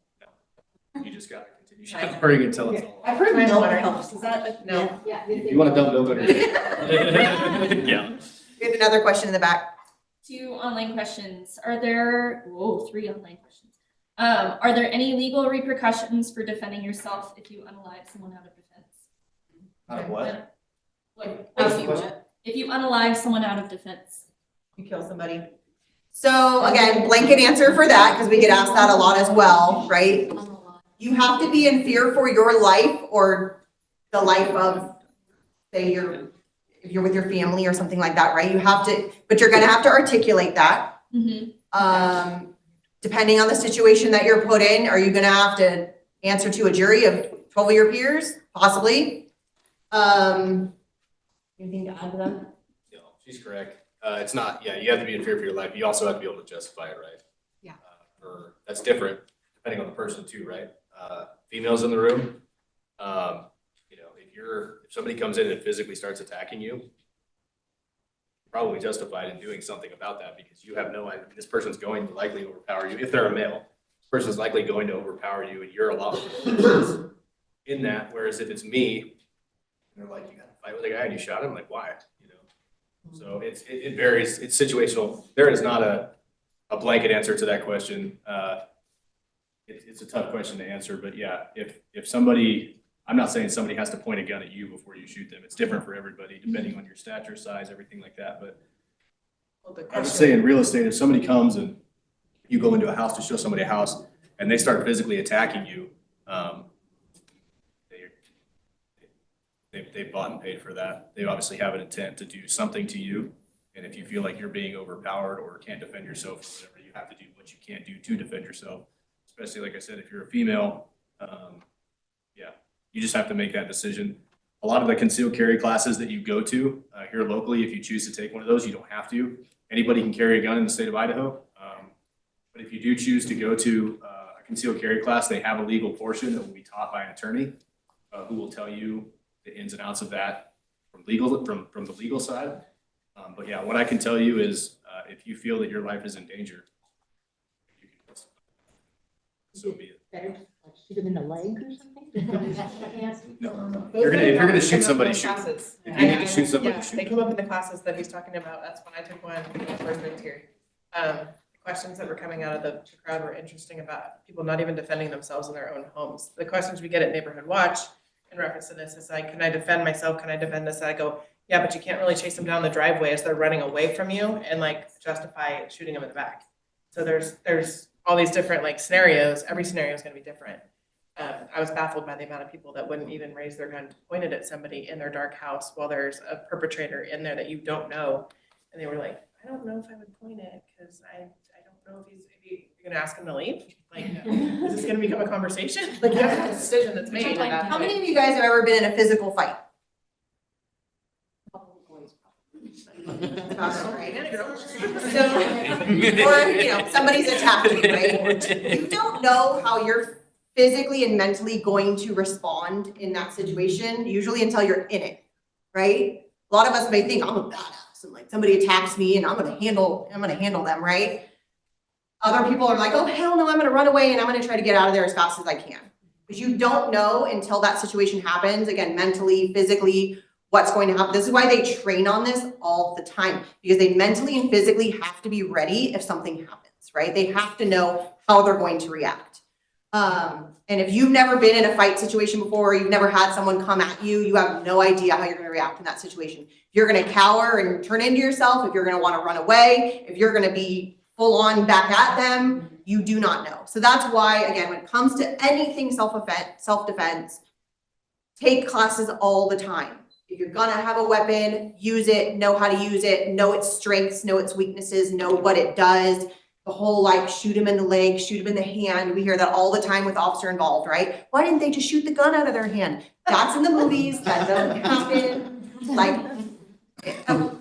You just gotta continue showering until it's all. I've heard Nice milk water. helps. Is that? No. Yeah. You wanna dump milk on your Yeah. We have another question in the back. 2 online questions. Are there, 3 online questions. Are there any legal repercussions for defending yourself if you unalive someone out of defense? Out of what? Like, Ask if you unalive someone out of defense. You kill somebody. So again, blanket answer for that, because we get asked that a lot as well, right? You have to be in fear for your life or the life of, say, if you're with your family or something like that, right? You have to, but you're gonna have to articulate that. Mm-hmm. Depending on the situation that you're put in, are you gonna have to answer to a jury of 12 of your peers? Possibly. Anything to add to that? No, she's correct. It's not, yeah, you have to be in fear for your life. You also have to be able to justify it, right? Yeah. Or that's different depending on the person too, right? Females in the room, if somebody comes in and physically starts attacking you, you're probably justified in doing something about that because you have no idea. This person's going to likely overpower you. If they're a male, this person's likely going to overpower you and you're a lot in that. Whereas if it's me, they're like, you got to fight with a guy and you shot him, like, why? So it varies. It's situational. There is not a blanket answer to that question. It's a tough question to answer, but yeah, if somebody, I'm not saying somebody has to point a gun at you before you shoot them. It's different for everybody, depending on your stature, size, everything like that. But I would say in real estate, if somebody comes and you go into a house to show somebody a house and they start physically attacking you, they've bought and paid for that. They obviously have an intent to do something to you. And if you feel like you're being overpowered or can't defend yourself or whatever, you have to do what you can do to defend yourself. Especially, like I said, if you're a female, you just have to make that decision. A lot of the concealed carry classes that you go to here locally, if you choose to take one of those, you don't have to. Anybody can carry a gun in the state of Idaho. But if you do choose to go to a concealed carry class, they have a legal portion that will be taught by an attorney who will tell you the ins and outs of that from the legal side. But yeah, what I can tell you is if you feel that your life is in danger, you can testify. So be it. Better like shoot them in the leg or something? No, if you're gonna shoot somebody, shoot. Classes. If you need to shoot somebody, Yeah, shoot they them. come up in the classes that he's talking about. That's when I took one when I first moved here. The questions that were coming out of the crowd were interesting about people not even defending themselves in their own homes. The questions we get at Neighborhood Watch in reference to this is like, can I defend myself? Can I defend this? I go, yeah, but you can't really chase them down the driveway as they're running away from you and like justify shooting them in the back. So there's all these different like scenarios. Every scenario is going to be different. I was baffled by the amount of people that wouldn't even raise their gun pointed at somebody in their dark house while there's a perpetrator in there that you don't know. And they were like, I don't know if I would point it, because I don't know if you're gonna ask him to leave? Like, is this gonna become a conversation? Like, that's a decision that's made at that How point. many of you guys have ever been in a physical fight? So, or, somebody's attacked you, right? You don't know how you're physically and mentally going to respond in that situation, usually until you're in it, right? A lot of us may think, I'm a badass, and like somebody attacks me and I'm gonna handle them, right? Other people are like, oh, hell no, I'm gonna run away and I'm gonna try to get out of there as fast as I can. Because you don't know until that situation happens, again, mentally, physically, what's going to happen. This is why they train on this all the time, because they mentally and physically have to be ready if something happens, right? They have to know how they're going to react. And if you've never been in a fight situation before, you've never had someone come at you, you have no idea how you're gonna react in that situation. If you're gonna cower and turn into yourself, if you're gonna wanna run away, if you're gonna be full on back at them, you do not know. So that's why, again, when it comes to anything self-defense, take classes all the time. If you're gonna have a weapon, use it, know how to use it, know its strengths, know its weaknesses, know what it does. The whole like shoot him in the leg, shoot him in the hand. We hear that all the time with officer involved, right? Why didn't they just shoot the gun out of their hand? That's in the movies, that doesn't happen. Like,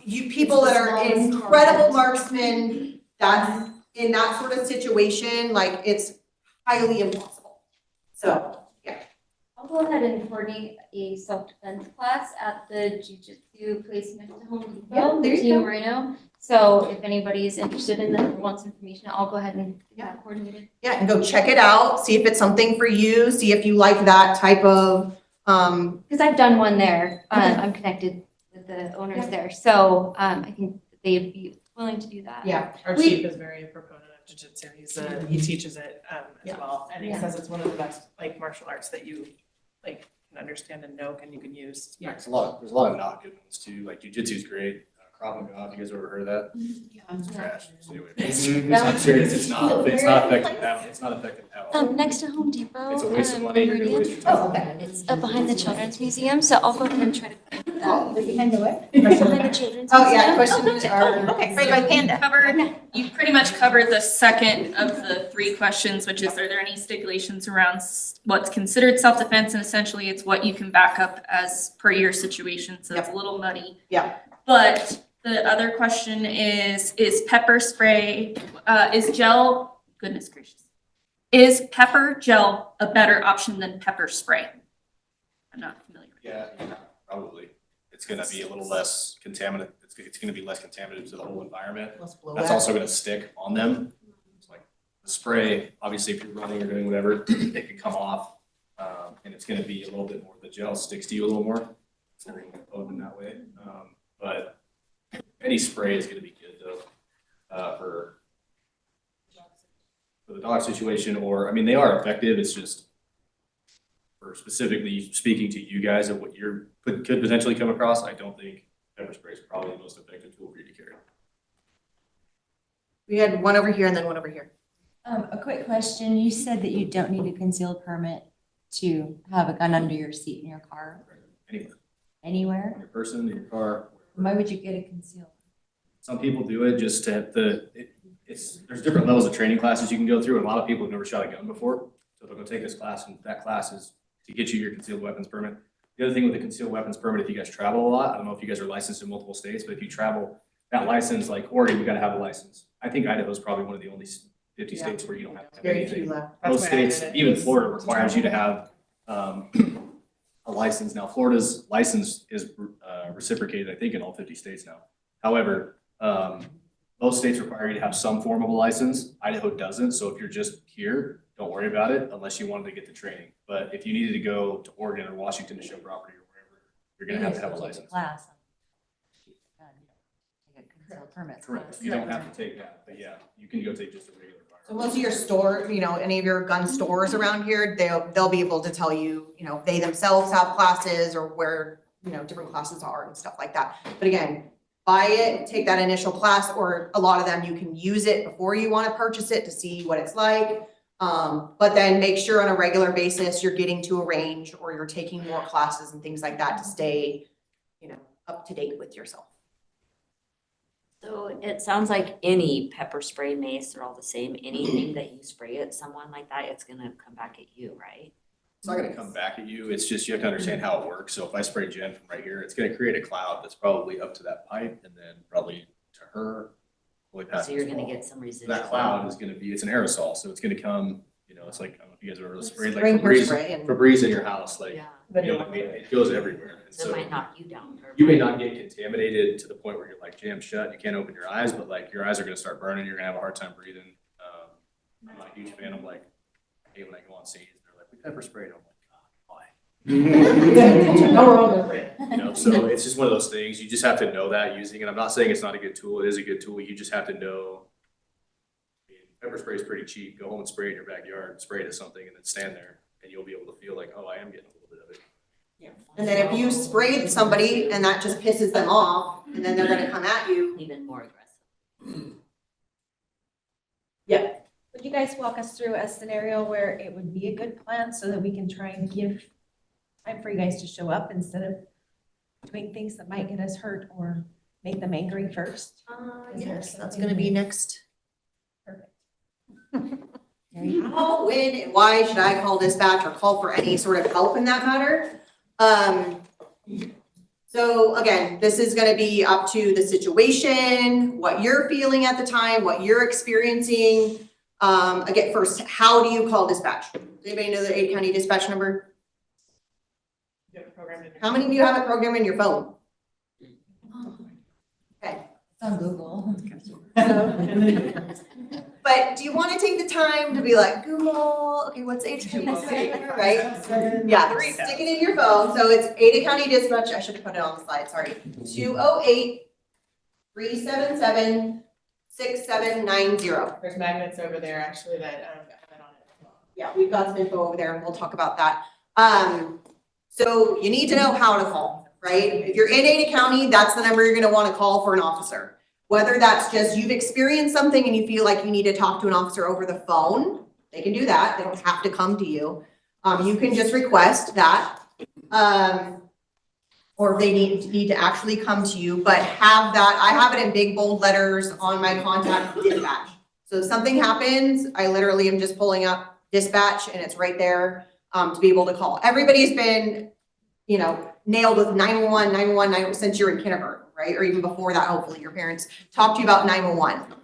you people that are incredible marksmen, that's in that sort of situation, like it's highly impossible. So, yeah. I'll go ahead and coordinate a self-defense class at the Jiu-Jitsu place next to Home Depot. Yeah, there you Team go. Moreno. So if anybody's interested in that or wants information, I'll go ahead and coordinate it. Yeah, and go check it out, see if it's something for you, see if you like that type of, Because I've done one there. I'm connected with the owners there. So I think they'd be willing to do that. yeah. Our chief is very a proponent of jiu-jitsu. He teaches it as well, and he Yeah. says it's one of the best like martial arts that you like can understand and know and you can use. Yeah, there's a lot of not good ones too, like jujitsu is great. Krav Maga, you guys ever heard of that? It's trash. So anyway, I'm serious, it's not effective at all. It's not effective at all. Next to Home Depot. It's a waste of money, you're gonna waste your Oh, time. okay. It's behind the Children's Museum, so I'll go ahead and try to. Behind the what? Behind the Children's Museum. Oh, yeah, questions are, Okay, right by Panda. You pretty much covered the second of the three questions, which is, are there any stipulations around what's considered self-defense? And essentially, it's what you can back up as per your situation, so it's a little muddy. Yeah. But the other question is pepper spray, is gel, goodness gracious. Is pepper gel a better option than pepper spray? I'm not familiar. Yeah, probably. It's gonna be a little less contaminant, it's gonna be less contaminative to the whole environment. let's blow That's that. also gonna stick on them. It's like the spray, obviously if you're running or doing whatever, it could come off. And it's gonna be a little bit more, the gel sticks to you a little more. It's gonna be potent that way. But any spray is gonna be good though, for the dog situation, or, I mean, they are effective, it's just for specifically speaking to you guys of what could potentially come across, I don't think pepper spray is probably the most effective tool for you to carry. We had one over here and then one over here. A quick question. You said that you don't need a concealed permit to have a gun under your seat in your car, Anywhere, anywhere? in your person, in your car. Why would you get a concealed? Some people do it just to have there's different levels of training classes you can go through, and a lot of people have never shot a gun before. So they'll go take this class, and that class is to get you your concealed weapons permit. The other thing with the concealed weapons permit, if you guys travel a lot, I don't know if you guys are licensed in multiple states, but if you travel, that license, like Oregon, you gotta have a license. I think Idaho is probably one of the only 50 states where you don't have to have Very few anything. left. That's Most why I did states, it. even Florida requires you to have a license. Now, Florida's license is reciprocated, I think, in all 50 states now. However, most states require you to have some form of a license. Idaho doesn't, so if you're just here, don't worry about it unless you wanted to get the training. But if you needed to go to Oregon or Washington to show property or wherever, you're gonna have to have a license. Class. Take a concealed permit. Correct. You don't have to take that, but yeah, you can go take just a regular So firearm. most of your store, any of your gun stores around here, they'll be able to tell you, they themselves have classes or where, different classes are and stuff like that. But again, buy it, take that initial class, or a lot of them, you can use it before you want to purchase it to see what it's like. But then make sure on a regular basis, you're getting to a range or you're taking more classes and things like that to stay, up to date with yourself. So it sounds like any pepper spray, mace, they're all the same. Anything that you spray at someone like that, it's gonna come back at you, right? It's not gonna come back at you, it's just you have to understand how it works. So if I spray Jen from right here, it's gonna create a cloud that's probably up to that pipe and then probably to her. Way past So you're this gonna wall. get some residual. That cloud is gonna be, it's an aerosol, so it's gonna come, you know, it's like, I don't know if you guys have ever sprayed like Sprinkler Febreze, spray and- Febreze in your house, like, Yeah, you know, it goes everywhere. And so it so might knock you down. or you may might- not get contaminated to the point where you're like jammed shut, you can't open your eyes, but like your eyes are gonna start burning, you're gonna have a hard time breathing. I'm not a huge fan of like, hey, when I go on scenes, they're like, we pepper sprayed, I'm like, No, we're all over it. you know, so it's just one of those things, you just have to know that using it. I'm not saying it's not a good tool, it is a good tool, you just have to know. I mean, pepper spray is pretty cheap, go home and spray it in your backyard, spray it at something and then stand there and you'll be able to feel like, oh, I am getting a little bit of it. And then if you sprayed somebody and that just pisses them off, and then they're gonna come at you. Even more aggressive. Would you guys walk us through a scenario where it would be a good plan so that we can try and give time for you guys to show up instead of doing things that might get us hurt or make them angry first? Is there Yes, that's something gonna be that- next. Perfect. How, when, and why should I call dispatch or call for any sort of help in that matter? So again, this is gonna be up to the situation, what you're feeling at the time, what you're experiencing. Again, first, how do you call dispatch? Does anybody know the Ada County dispatch number? You have it programmed in your- How many of you have it programmed in your phone? Okay, It's on Google. but do you wanna take the time to be like, Google, okay, what's Ada County dispatch number, right? Yeah, stick it in your phone, so it's Ada County dispatch, I should have put it on the slide, sorry. 208-377-6790. There's magnets over there actually that have it on it as well. Yeah, we've got some info over there and we'll talk about that. So you need to know how to call, right? If you're in Ada County, that's the number you're gonna wanna call for an officer. Whether that's just you've experienced something and you feel like you need to talk to an officer over the phone, they can do that. They don't have to come to you. You can just request that. Or if they need to actually come to you, but have that, I have it in big bold letters on my contact dispatch. So if something happens, I literally am just pulling up dispatch and it's right there, to be able to call. Everybody's been, nailed with 911 since you're in kindergarten, right? Or even before that, hopefully your parents talked to you about 911.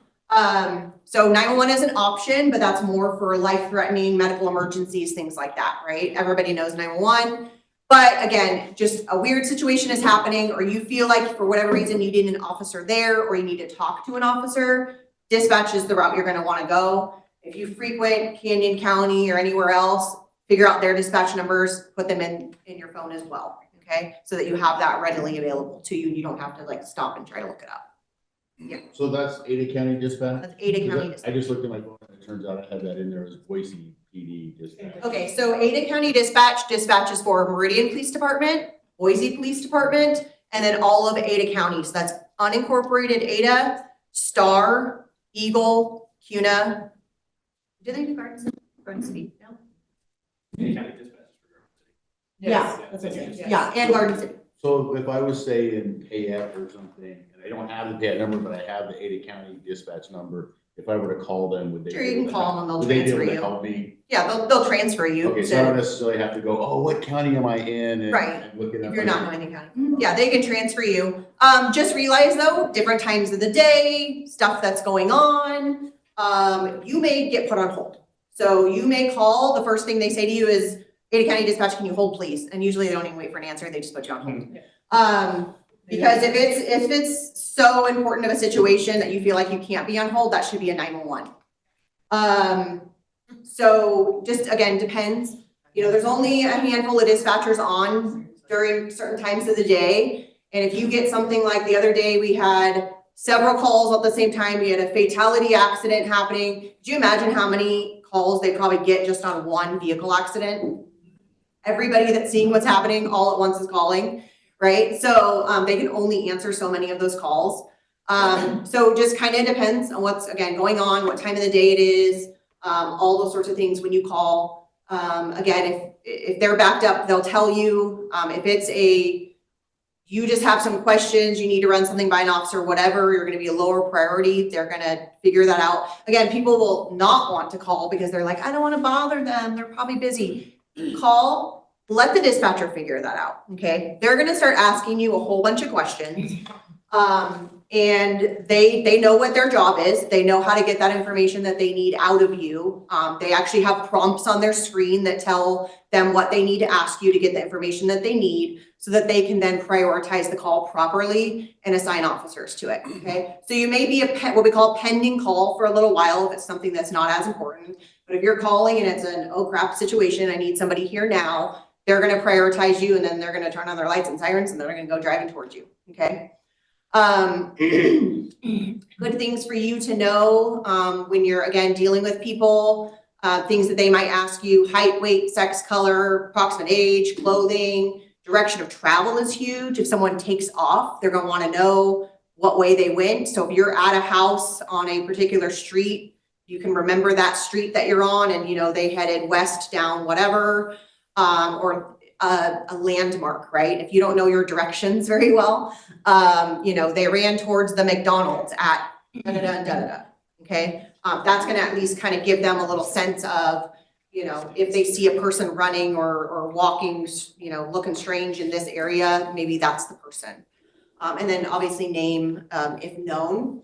So 911 is an option, but that's more for life-threatening medical emergencies, things like that, right? Everybody knows 911. But again, just a weird situation is happening, or you feel like for whatever reason you need an officer there, or you need to talk to an officer, dispatch is the route you're gonna wanna go. If you frequent Canyon County or anywhere else, figure out their dispatch numbers, put them in your phone as well, okay? So that you have that readily available to you, and you don't have to like stop and try to look it up. So that's Ada County dispatch? That's Ada County I dispatch. just looked at my phone and it turns out I had that in there as Boise PD dispatch. Okay, so Ada County dispatch dispatches for Meridian Police Department, Boise Police Department, and then all of Ada County. So that's unincorporated Ada, Star, Eagle, Cuna. Do they do Garden City? Garden City, no? Any kind of dispatch for Yeah, Yes, that's what it is, yes. Yeah, and Garden City. So if I was say in Payette or something, and I don't have the Payette number, but I have the Ada County dispatch number, if I were to call them, would they? Sure, be you able can to call help- them and they'll would they be able transfer to you. help me? Yeah, they'll transfer you Okay, so I don't to, necessarily have to go, oh, what county am I in? and- Right, and look it if up. you're not in Ada County. Yeah, they can transfer you. Just realize though, different times of the day, stuff that's going on, you may get put on hold. So you may call, the first thing they say to you is, Ada County Dispatch, can you hold please? And usually they don't even wait for an answer, they just put you on hold. Because if it's so important of a situation that you feel like you can't be on hold, that should be a 911. So just again, depends. There's only a handful of dispatchers on during certain times of the day. And if you get something like the other day, we had several calls at the same time. We had a fatality accident happening. Do you imagine how many calls they probably get just on one vehicle accident? Everybody that's seeing what's happening all at once is calling, right? So they can only answer so many of those calls. So just kind of depends on what's, again, going on, what time of the day it is, all those sorts of things when you call. Again, if they're backed up, they'll tell you. If it's a you just have some questions, you need to run something by an officer, whatever, you're gonna be a lower priority, they're gonna figure that out. Again, people will not want to call because they're like, I don't wanna bother them, they're probably busy. Call, let the dispatcher figure that out, okay? They're gonna start asking you a whole bunch of questions. And they know what their job is. They know how to get that information that they need out of you. They actually have prompts on their screen that tell them what they need to ask you to get the information that they need so that they can then prioritize the call properly and assign officers to it, okay? So you may be what we call a pending call for a little while if it's something that's not as important. But if you're calling and it's an oh crap situation, I need somebody here now, they're gonna prioritize you and then they're gonna turn on their lights and sirens and they're gonna go driving towards you, okay? Good things for you to know when you're, again, dealing with people, things that they might ask you: height, weight, sex, color, approximate age, clothing, direction of travel is huge. If someone takes off, they're gonna wanna know what way they went. So if you're at a house on a particular street, you can remember that street that you're on and, you know, they headed west down whatever, or a landmark, right? If you don't know your directions very well, you know, they ran towards the McDonald's at da-da-da-da-da, okay? That's gonna at least kind of give them a little sense of, you know, if they see a person running or walking, you know, looking strange in this area, maybe that's the person. And then obviously name, if known.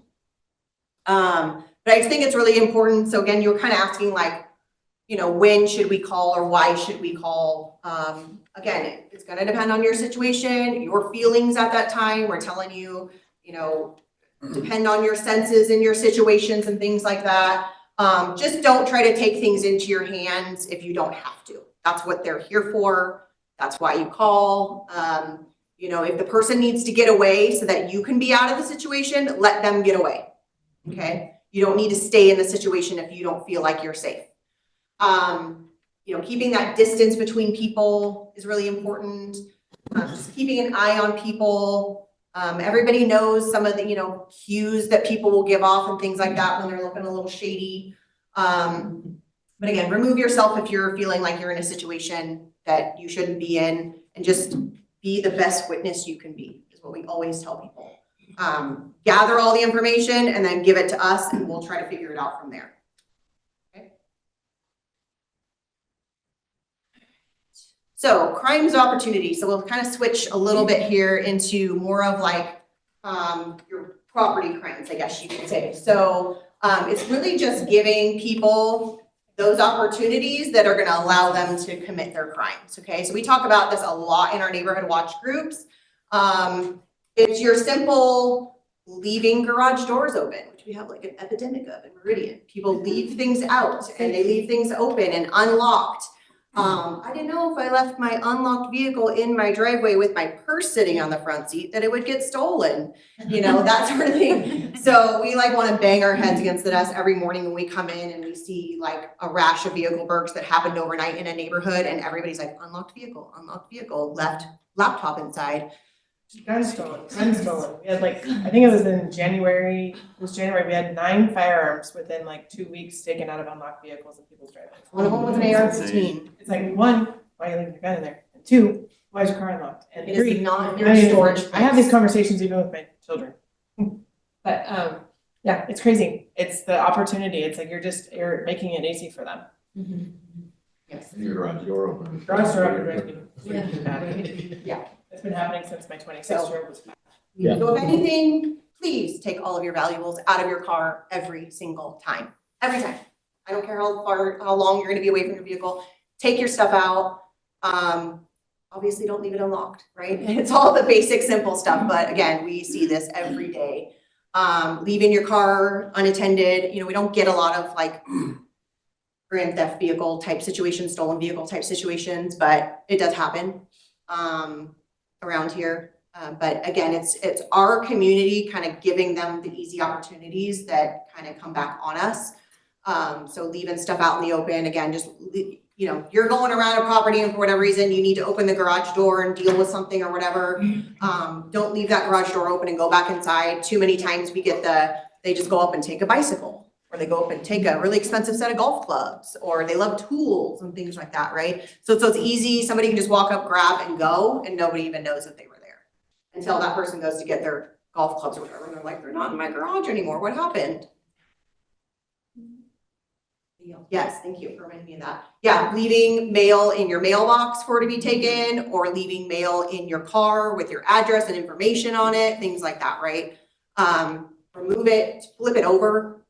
But I just think it's really important. So again, you were kind of asking like, you know, when should we call or why should we call? Again, it's gonna depend on your situation, your feelings at that time. We're telling you, you know, depend on your senses and your situations and things like that. Just don't try to take things into your hands if you don't have to. That's what they're here for. That's why you call. You know, if the person needs to get away so that you can be out of the situation, let them get away, okay? You don't need to stay in the situation if you don't feel like you're safe. You know, keeping that distance between people is really important. Just keeping an eye on people. Everybody knows some of the, you know, cues that people will give off and things like that when they're looking a little shady. But again, remove yourself if you're feeling like you're in a situation that you shouldn't be in, and just be the best witness you can be, is what we always tell people. Gather all the information and then give it to us and we'll try to figure it out from there. So crimes of opportunity. So we'll kind of switch a little bit here into more of like your property crimes, I guess you could say. So it's really just giving people those opportunities that are going to allow them to commit their crimes. Okay, so we talk about this a lot in our neighborhood watch groups. It's your simple leaving garage doors open, which we have like an epidemic of in Meridian. People leave things out and they leave things open and unlocked. I didn't know if I left my unlocked vehicle in my driveway with my purse sitting on the front seat that it would get stolen, you know, that sort of thing. So we like want to bang our heads against the desk every morning when we come in and we see like a rash of vehicle burglaries that happened overnight in a neighborhood and everybody's like, unlocked vehicle, left laptop inside. Gun stolen. We had like, I think it was in January, we had 9 firearms within like 2 weeks taken out of unlocked vehicles in people's driveways. One of them was an AR-15. It's like, 1, why are you leaving your gun in there? And 2, why is your car unlocked? And It 3, is not your storage. I have these conversations even with my children. But yeah, it's crazy. It's the opportunity. It's like you're making it easy for them. Mm-hmm. Yes. Your garage door open. Garage door open. Yeah. It's been happening since my 26-year-old was back. Yeah. So if anything, please take all of your valuables out of your car every single time. Every time. I don't care how long you're gonna be away from your vehicle. Take your stuff out. Obviously don't leave it unlocked, right? It's all the basic simple stuff, but again, we see this every day. Leaving your car unattended, you know, we don't get a lot of like grand theft vehicle type situations, stolen vehicle type situations, but it does happen around here. But again, it's our community kind of giving them the easy opportunities that kind of come back on us. So leaving stuff out in the open, again, just, you know, you're going around a property and for whatever reason, you need to open the garage door and deal with something or whatever. Don't leave that garage door open and go back inside. Too many times we get they just go up and take a bicycle, or they go up and take a really expensive set of golf clubs, or they love tools and things like that, right? So it's easy, somebody can just walk up, grab and go, and nobody even knows that they were there. until that person goes to get their golf clubs or whatever, and they're like, they're not in my garage anymore, what happened? Yes, thank you for reminding me of that. Yeah, leaving mail in your mailbox for it to be taken, or leaving mail in your car with your address and information on it, things like that, right? Remove it, flip it over,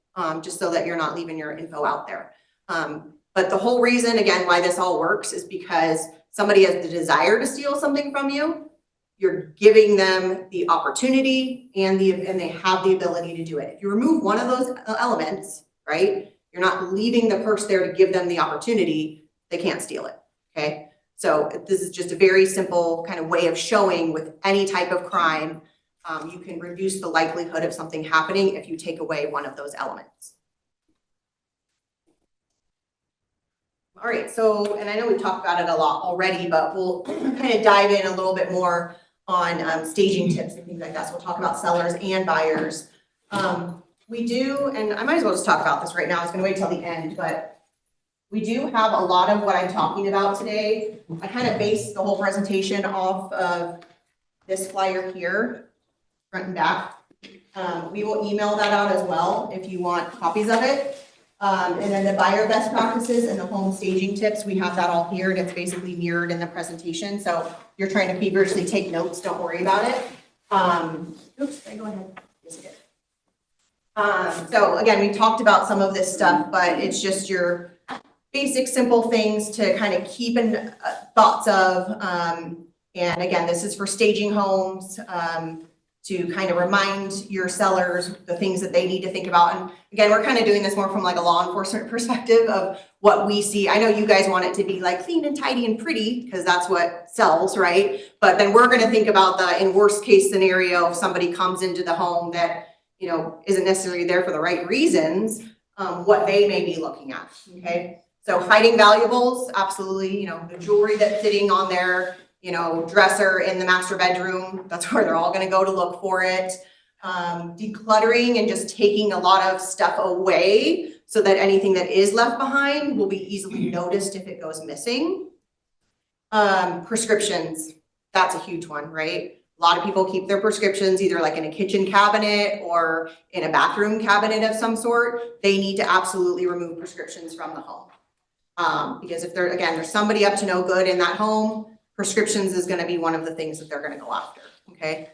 just so that you're not leaving your info out there. But the whole reason, again, why this all works is because somebody has the desire to steal something from you. You're giving them the opportunity and they have the ability to do it. If you remove one of those elements, right, you're not leaving the purse there to give them the opportunity, they can't steal it, okay? So this is just a very simple kind of way of showing with any type of crime, you can reduce the likelihood of something happening if you take away one of those elements. All right, so, and I know we've talked about it a lot already, but we'll kind of dive in a little bit more on staging tips and things like that. So we'll talk about sellers and buyers. We do, and I might as well just talk about this right now. I was gonna wait till the end, but we do have a lot of what I'm talking about today. I kind of based the whole presentation off of this flyer here, front and back. We will email that out as well if you want copies of it. And then the buyer best practices and the home staging tips, we have that all here, and it's basically mirrored in the presentation. So if you're trying to feverishly take notes, don't worry about it. Oops, go ahead. Yes, I did. So again, we talked about some of this stuff, but it's just your basic simple things to kind of keep in thoughts of. And again, this is for staging homes, to kind of remind your sellers the things that they need to think about. And again, we're kind of doing this more from like a law enforcement perspective of what we see. I know you guys want it to be like clean and tidy and pretty because that's what sells, right? But then we're going to think about the in worst case scenario if somebody comes into the home that, you know, isn't necessarily there for the right reasons, what they may be looking at, okay? So hiding valuables, absolutely, you know, the jewelry that's sitting on their, you know, dresser in the master bedroom, that's where they're all gonna go to look for it. Decluttering and just taking a lot of stuff away so that anything that is left behind will be easily noticed if it goes missing. Prescriptions, that's a huge one, right? A lot of people keep their prescriptions either like in a kitchen cabinet or in a bathroom cabinet of some sort. They need to absolutely remove prescriptions from the home. Because if there's somebody up to no good in that home, prescriptions is gonna be one of the things that they're gonna go after, okay?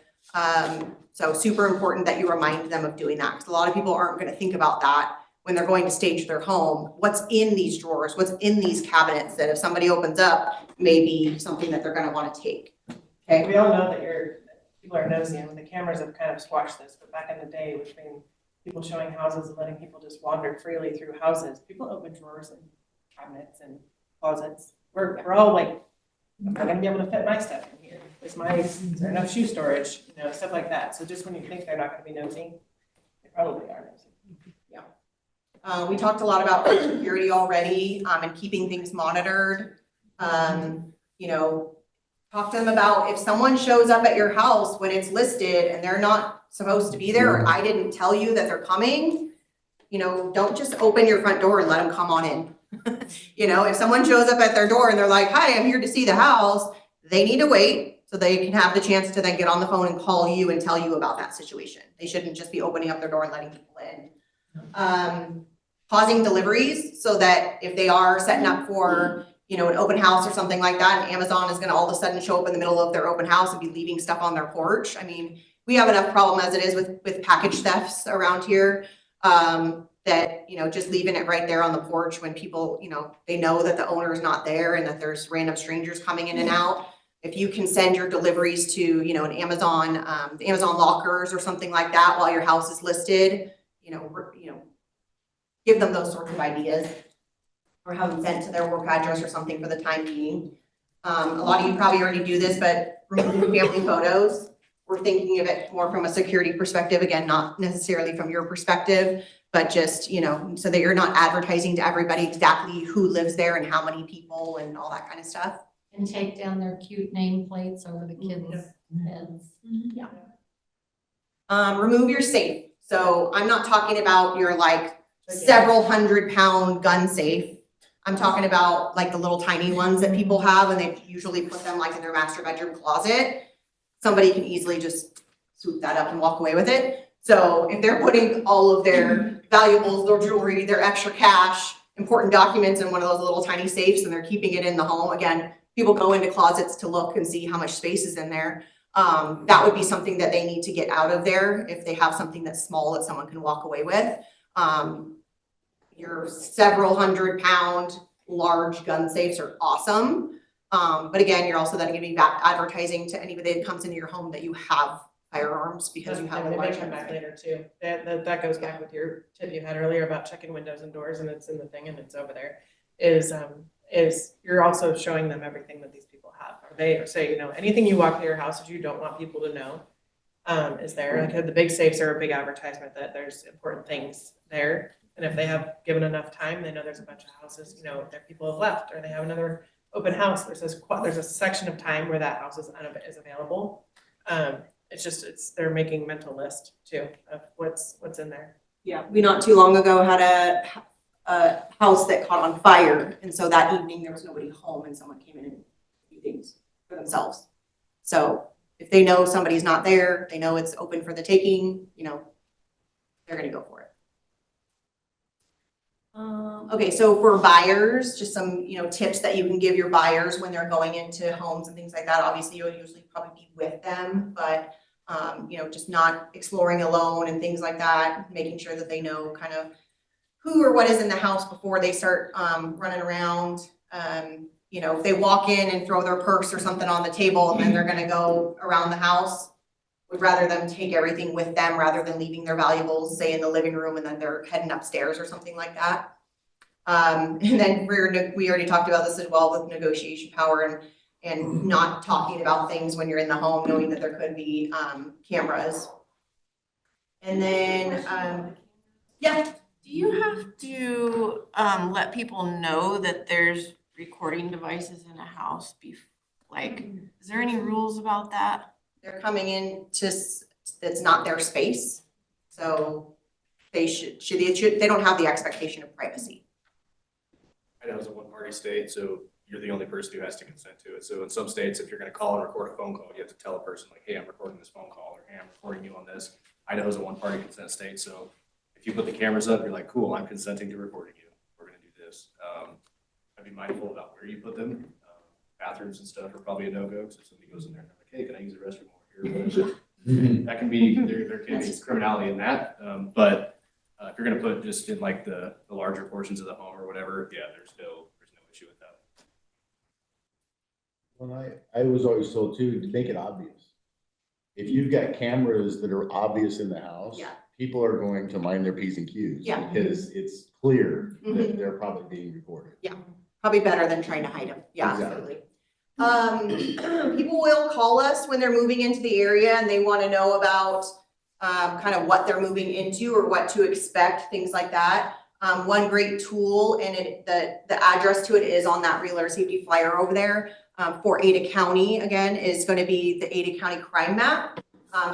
So super important that you remind them of doing that, because a lot of people aren't gonna think about that when they're going to stage their home. What's in these drawers, what's in these cabinets that if somebody opens up, may be something that they're gonna wanna take, okay? We all know that people are nosy, and the cameras have kind of squashed this, but back in the day, between people showing houses and letting people just wander freely through houses, people open drawers and cabinets and closets. We're all like, I'm not gonna be able to fit my stuff in here. Is there enough shoe storage? You know, stuff like that. So just when you think they're not gonna be nosy, they probably are nosy. Yeah. We talked a lot about security already, and keeping things monitored. You know, talk to them about if someone shows up at your house when it's listed and they're not supposed to be there, or I didn't tell you that they're coming, you know, don't just open your front door and let them come on in. You know, if someone shows up at their door and they're like, hi, I'm here to see the house, they need to wait so they can have the chance to then get on the phone and call you and tell you about that situation. They shouldn't just be opening up their door and letting people in. Pausing deliveries so that if they are setting up for, you know, an open house or something like that, and Amazon is gonna all of a sudden show up in the middle of their open house and be leaving stuff on their porch. I mean, we have enough problem as it is with package thefts around here. That, you know, just leaving it right there on the porch when people, you know, they know that the owner is not there and that there's random strangers coming in and out. If you can send your deliveries to, you know, an Amazon, the Amazon lockers or something like that while your house is listed, you know, give them those sorts of ideas, or have them sent to their work address or something for the time being. A lot of you probably already do this, but removing family photos. We're thinking of it more from a security perspective, again, not necessarily from your perspective, but just, you know, so that you're not advertising to everybody exactly who lives there and how many people and all that kind of stuff. And take down their cute nameplates over the kids' heads. Yeah. Remove your safe. So I'm not talking about your like several 100-pound gun safe. I'm talking about like the little tiny ones that people have, and they usually put them like in their master bedroom closet. somebody can easily just swoop that up and walk away with it. So if they're putting all of their valuables, their jewelry, their extra cash, important documents in one of those little tiny safes and they're keeping it in the home, again, people go into closets to look and see how much space is in there. That would be something that they need to get out of there if they have something that's small that someone can walk away with. Your several 100-pound large gun safes are awesome. But again, you're also then gonna be advertising to anybody that comes into your home that you have firearms because you have a They large may come gun back safe. later too. That goes back with your tip you had earlier about checking windows and doors and it's in the thing and it's over there. Is you're also showing them everything that these people have. Or say, you know, anything you walk to your house that you don't want people to know, is there. Like the big safes are a big advertisement that there's important things there. And if they have given enough time, they know there's a bunch of houses, you know, their people have left or they have another open house. There's a section of time where that house is available. They're making mental list too of what's in there. Yeah, we not too long ago had a house that caught on fire. And so that evening there was nobody home and someone came in and did things for themselves. So if they know somebody's not there, they know it's open for the taking, you know, they're gonna go for it. Okay, so for buyers, just some, you know, tips that you can give your buyers when they're going into homes and things like that. Obviously, you'll usually probably be with them, but you know, just not exploring alone and things like that, making sure that they know kind of who or what is in the house before they start running around. You know, if they walk in and throw their purse or something on the table and then they're gonna go around the house, would rather them take everything with them rather than leaving their valuables, say in the living room, and then they're heading upstairs or something like that. And then we already talked about this as well with negotiation power and not talking about things when you're in the home, knowing that there could be cameras. And then, yeah. Do you have to let people know that there's recording devices in a house? Is there any rules about that? They're coming in that's not their space. So they they don't have the expectation of privacy. Idaho's a one-party state, so you're the only person who has to consent to it. So in some states, if you're gonna call and record a phone call, you have to tell a person like, hey, I'm recording this phone call, or hey, I'm recording you on this. Idaho's a one-party consent state, so if you put the cameras up, you're like, cool, I'm consenting to recording you. We're gonna do this. I'd be mindful about where you put them. Bathrooms and stuff are probably a no-go, because if somebody goes in there and they're like, hey, can I use the restroom over here? That can be, there can be criminality in that, but if you're gonna put just in like the larger portions of the home or whatever, yeah, there's no issue with that. Well, I was always told too, to make it obvious. If you've got cameras that are obvious in the house, Yeah. people are going to mind their P's and Q's. Yeah. Because it's clear that Mhm. they're probably being recorded. Probably better than trying to hide them. Yeah, Exactly. absolutely. People will call us when they're moving into the area and they want to know about kind of what they're moving into or what to expect, things like that. One great tool, and the address to it is on that Realtor Safety flyer over there for Ada County, again, is going to be the Ada County crime map.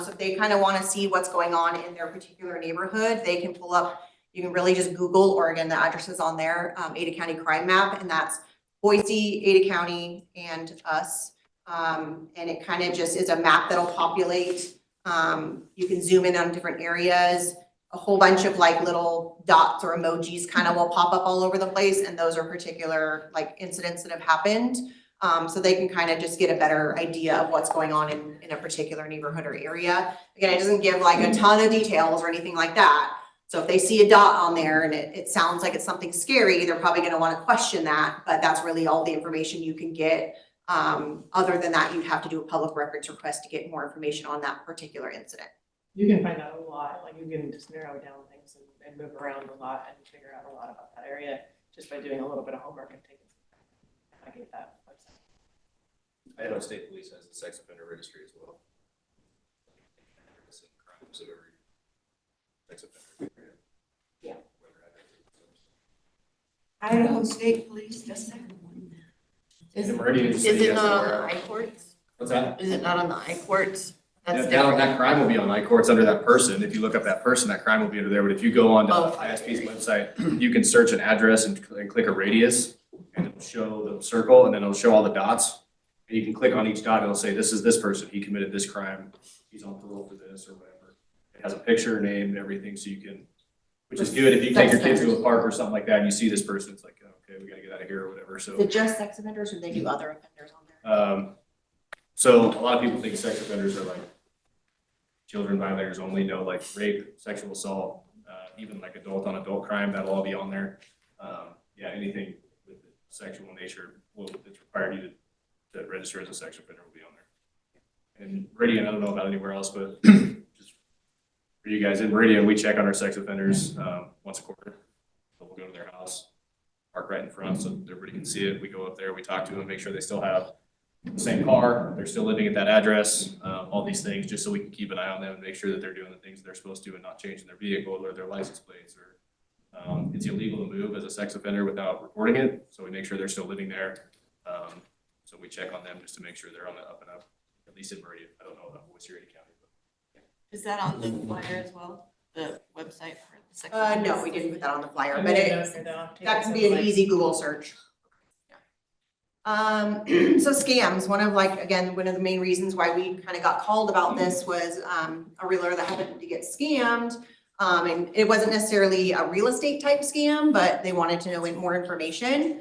So if they kind of want to see what's going on in their particular neighborhood, they can pull up, you can really just Google, or again, the address is on there, Ada County crime map, and that's Boise, Ada County, and us. And it kind of just is a map that'll populate. You can zoom in on different areas. A whole bunch of like little dots or emojis kind of will pop up all over the place, and those are particular like incidents that have happened. So they can kind of just get a better idea of what's going on in a particular neighborhood or area. Again, it doesn't give like a ton of details or anything like that. So if they see a dot on there and it sounds like it's something scary, they're probably going to want to question that, but that's really all the information you can get. Other than that, you'd have to do a public records request to get more information on that particular incident. You can find out a lot, like you can just narrow down things and move around a lot and figure out a lot about that area just by doing a little bit of homework and taking some time. I get that website. Idaho State Police has the sex offender registry as well. Crimes of every sex offender. Yeah. Idaho State Police, does that? The Meridian City has nowhere. I-courts? What's that? Is it not on the I-courts? That's That crime will be on I-courts under that person. If you look up that person, that crime will be under there. But if you go on to Oh. ISP's website, you can search an address and click a radius, and it'll show the circle, and then it'll show all the dots. And you can click on each dot, it'll say, this is this person, he committed this crime, he's on parole for this or whatever. It has a picture, name, and everything, so you can, which is good if you take your kids to a park or something like that and you see this person, it's like, okay, we gotta get out of here or whatever, so. Is it just sex offenders or do they do other offenders on there? So a lot of people think sex offenders are like children violators only, no, like rape, sexual assault, even like adult on adult crime, that'll all be on there. Yeah, anything with sexual nature, it's required you to register as a sex offender will be on there. And Meridian, I don't know about anywhere else, but just for you guys in Meridian, we check on our sex offenders once a quarter. So we'll go to their house, park right in front so everybody can see it. We go up there, we talk to them, make sure they still have the same car, they're still living at that address, all these things, just so we can keep an eye on them and make sure that they're doing the things they're supposed to and not changing their vehicle or their license plates or it's illegal to move as a sex offender without reporting it, so we make sure they're still living there. So we check on them just to make sure they're on the up and up, at least in Meridian. I don't know about Boise Regional County, but. Is that on the flyer as well, the website for the sex? No, we didn't put that on the flyer, I but made a note here, though. that can be an easy Google search. So scams, one of the main reasons why we kind of got called about this was a realtor that happened to get scammed. And it wasn't necessarily a real estate type scam, but they wanted to know more information.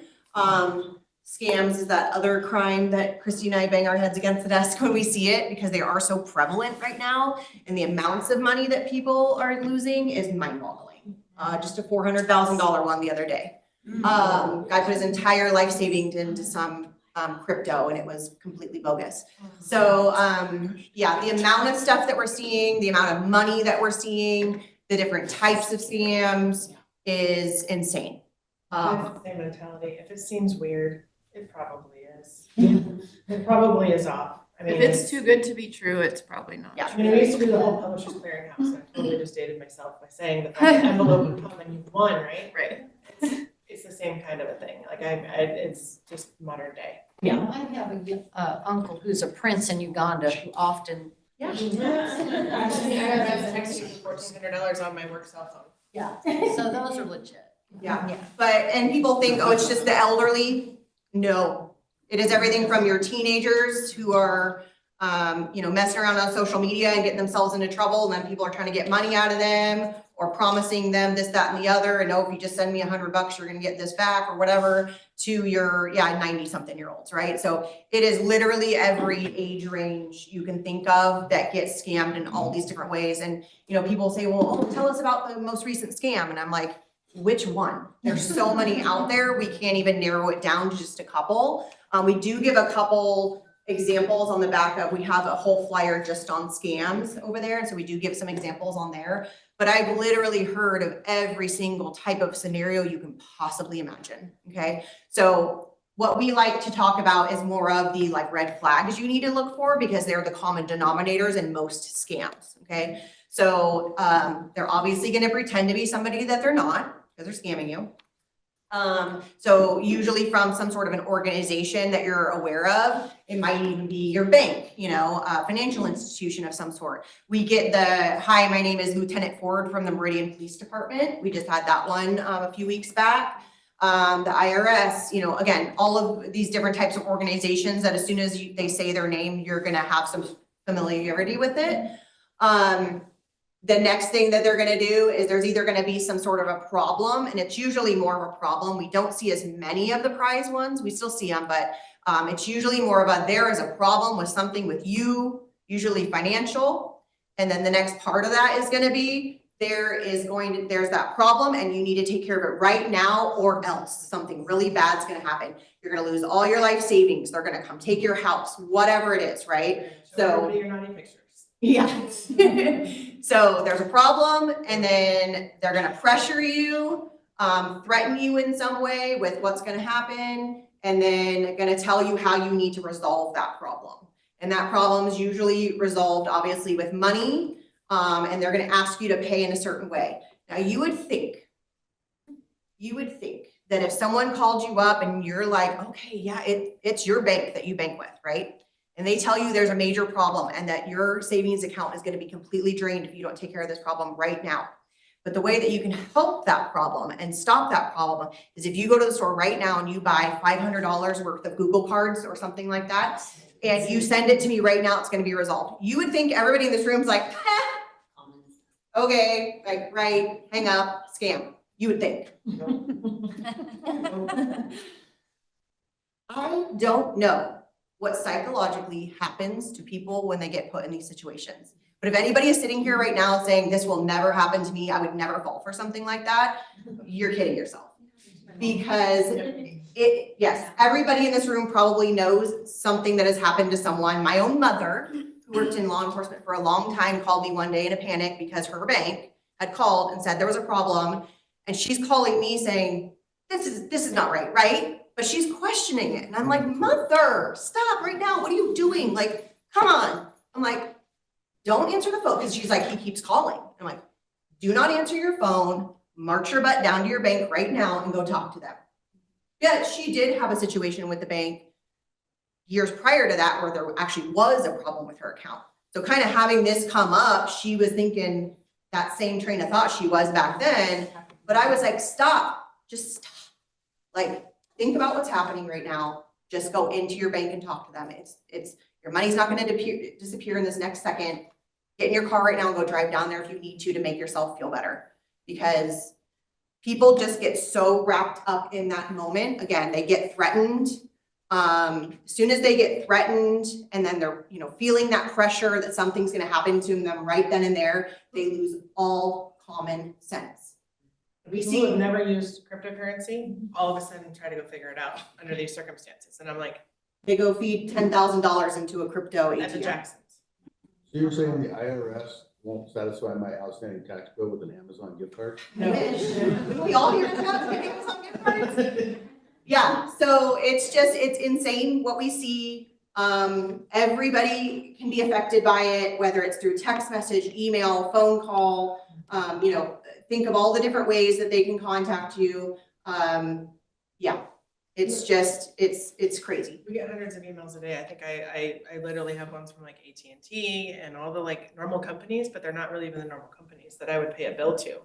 Scams is that other crime that Christy and I bang our heads against the desk when we see it because they are so prevalent right now. And the amounts of money that people are losing is mind-boggling. Just a $400,000 one the other day. Guy put his entire life savings into some crypto and it was completely bogus. So yeah, the amount of stuff that we're seeing, the amount of money that we're seeing, the different types of scams is insane. Same mentality. If it seems weird, it probably is. It probably is off. I mean, If it's too good to be true, it's probably not. Yeah. I mean, we used to do the whole Publishers Clearinghouse. And I totally just dated myself by saying that the envelope would come and you won, right? Right. It's the same kind of a thing. Like it's just modern day. Yeah, I have a uncle who's a prince in Uganda who often. Yeah. Actually, I got that next week for $1,400 on my work cell phone. Yeah, so those are legit. Yeah, and people think, oh, it's just the elderly. No, it is everything from your teenagers who are, messing around on social media and getting themselves into trouble, and then people are trying to get money out of them or promising them this, that, and the other, and oh, if you just send me $100, you're gonna get this back or whatever, to your 90-something-year-olds, right? So it is literally every age range you can think of that gets scammed in all these different ways. And people say, well, tell us about the most recent scam, and I'm like, which one? There's so many out there, we can't even narrow it down to just a couple. We do give a couple examples on the back of, we have a whole flyer just on scams over there. And so we do give some examples on there, but I've literally heard of every single type of scenario you can possibly imagine. Okay. So what we like to talk about is more of the red flags you need to look for because they're the common denominators in most scams. Okay. So they're obviously going to pretend to be somebody that they're not because they're scamming you. So usually from some sort of an organization that you're aware of, it might even be your bank, a financial institution of some sort. We get the, hi, my name is Lieutenant Ford from the Meridian Police Department. We just had that one a few weeks back. The IRS, again, all of these different types of organizations that as soon as they say their name, you're going to have some familiarity with it. The next thing that they're going to do is there's either going to be some sort of a problem, and it's usually more of a problem. We don't see as many of the prize ones. We still see them, but it's usually more of a, there is a problem with something with you, usually financial. And then the next part of that is going to be, there's that problem and you need to take care of it right now or else something really bad's going to happen. You're going to lose all your life savings. They're going to come take your house, whatever it is, right? So your naughty pictures. Yeah. So there's a problem and then they're going to pressure you, threaten you in some way with what's going to happen, and then going to tell you how you need to resolve that problem. And that problem is usually resolved obviously with money, and they're going to ask you to pay in a certain way. Now you would think that if someone called you up and you're like, okay, yeah, it's your bank that you bank with, right? And they tell you there's a major problem and that your savings account is going to be completely drained if you don't take care of this problem right now. But the way that you can help that problem and stop that problem is if you go to the store right now and you buy $500 worth of Google cards or something like that, and you send it to me right now, it's gonna be resolved. You would think everybody in this room is like, okay, like, right, hang up, scam. You would think. I don't know what psychologically happens to people when they get put in these situations. But if anybody is sitting here right now saying this will never happen to me, I would never fall for something like that, you're kidding yourself. Because yes, everybody in this room probably knows something that has happened to someone. My own mother, who worked in law enforcement for a long time, called me one day in a panic because her bank had called and said there was a problem. And she's calling me saying, this is not right, right? But she's questioning it. And I'm like, mother, stop right now. What are you doing? Like, come on. I'm like, don't answer the phone. Because she's like, he keeps calling. I'm like, do not answer your phone. March your butt down to your bank right now and go talk to them. Yeah, she did have a situation with the bank years prior to that where there actually was a problem with her account. So kind of having this come up, she was thinking that same train of thought she was back then. But I was like, stop, just stop. Like, think about what's happening right now. Just go into your bank and talk to them. It's your money's not going to disappear in this next second. Get in your car right now and go drive down there if you need to make yourself feel better. Because people just get so wrapped up in that moment. Again, they get threatened. As soon as they get threatened and then they're, feeling that pressure that something's going to happen to them right then and there, they lose all common sense. People who have never used cryptocurrency, all of a sudden try to go figure it out under these circumstances. And I'm like, they go feed $10,000 into a crypto at the ATM. Jacksons. So you're saying the IRS won't satisfy my outstanding tax bill with an Amazon gift card? No. We all hear about Amazon gift cards. Yeah, so it's insane what we see. Everybody can be affected by it, whether it's through text message, email, phone call, think of all the different ways that they can contact you. Yeah, it's crazy. We get hundreds of emails a day. I think I literally have ones from like AT&T and all the like normal companies, but they're not really even the normal companies that I would pay a bill to.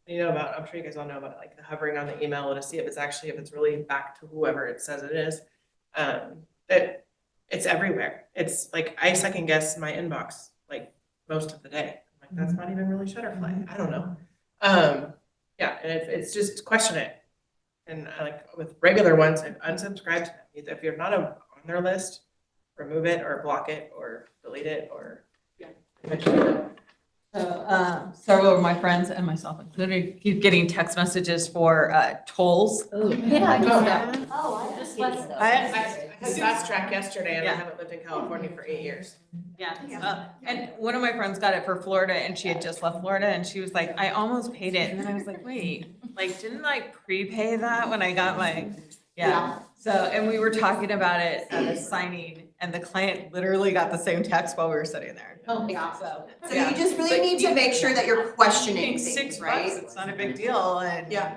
I'm sure you guys all know about like the hovering on the email to see if it's really back to whoever it says it is. It's everywhere. It's like I second guess my inbox like most of the day. I'm like, that's not even really Shutterfly. I don't know. Yeah, and it's just question it. And like with regular ones, I unsubscribe to them. If you're not on their list, remove it or block it or delete it or So several of my friends and myself included keep getting text messages for tolls. Oh, yeah, I know that. Oh, I just was. I had fast track yesterday and I haven't lived in California for 8 years. Yeah, and one of my friends got it for Florida and she had just left Florida and she was like, I almost paid it. And then I was like, wait, like, didn't I prepay that when I got my, So, and we were talking about it at a signing and the client literally got the same text while we were sitting there. Oh, yeah. So you just really need to make sure that you're questioning $6, things, right? it's not a big deal and. Yeah.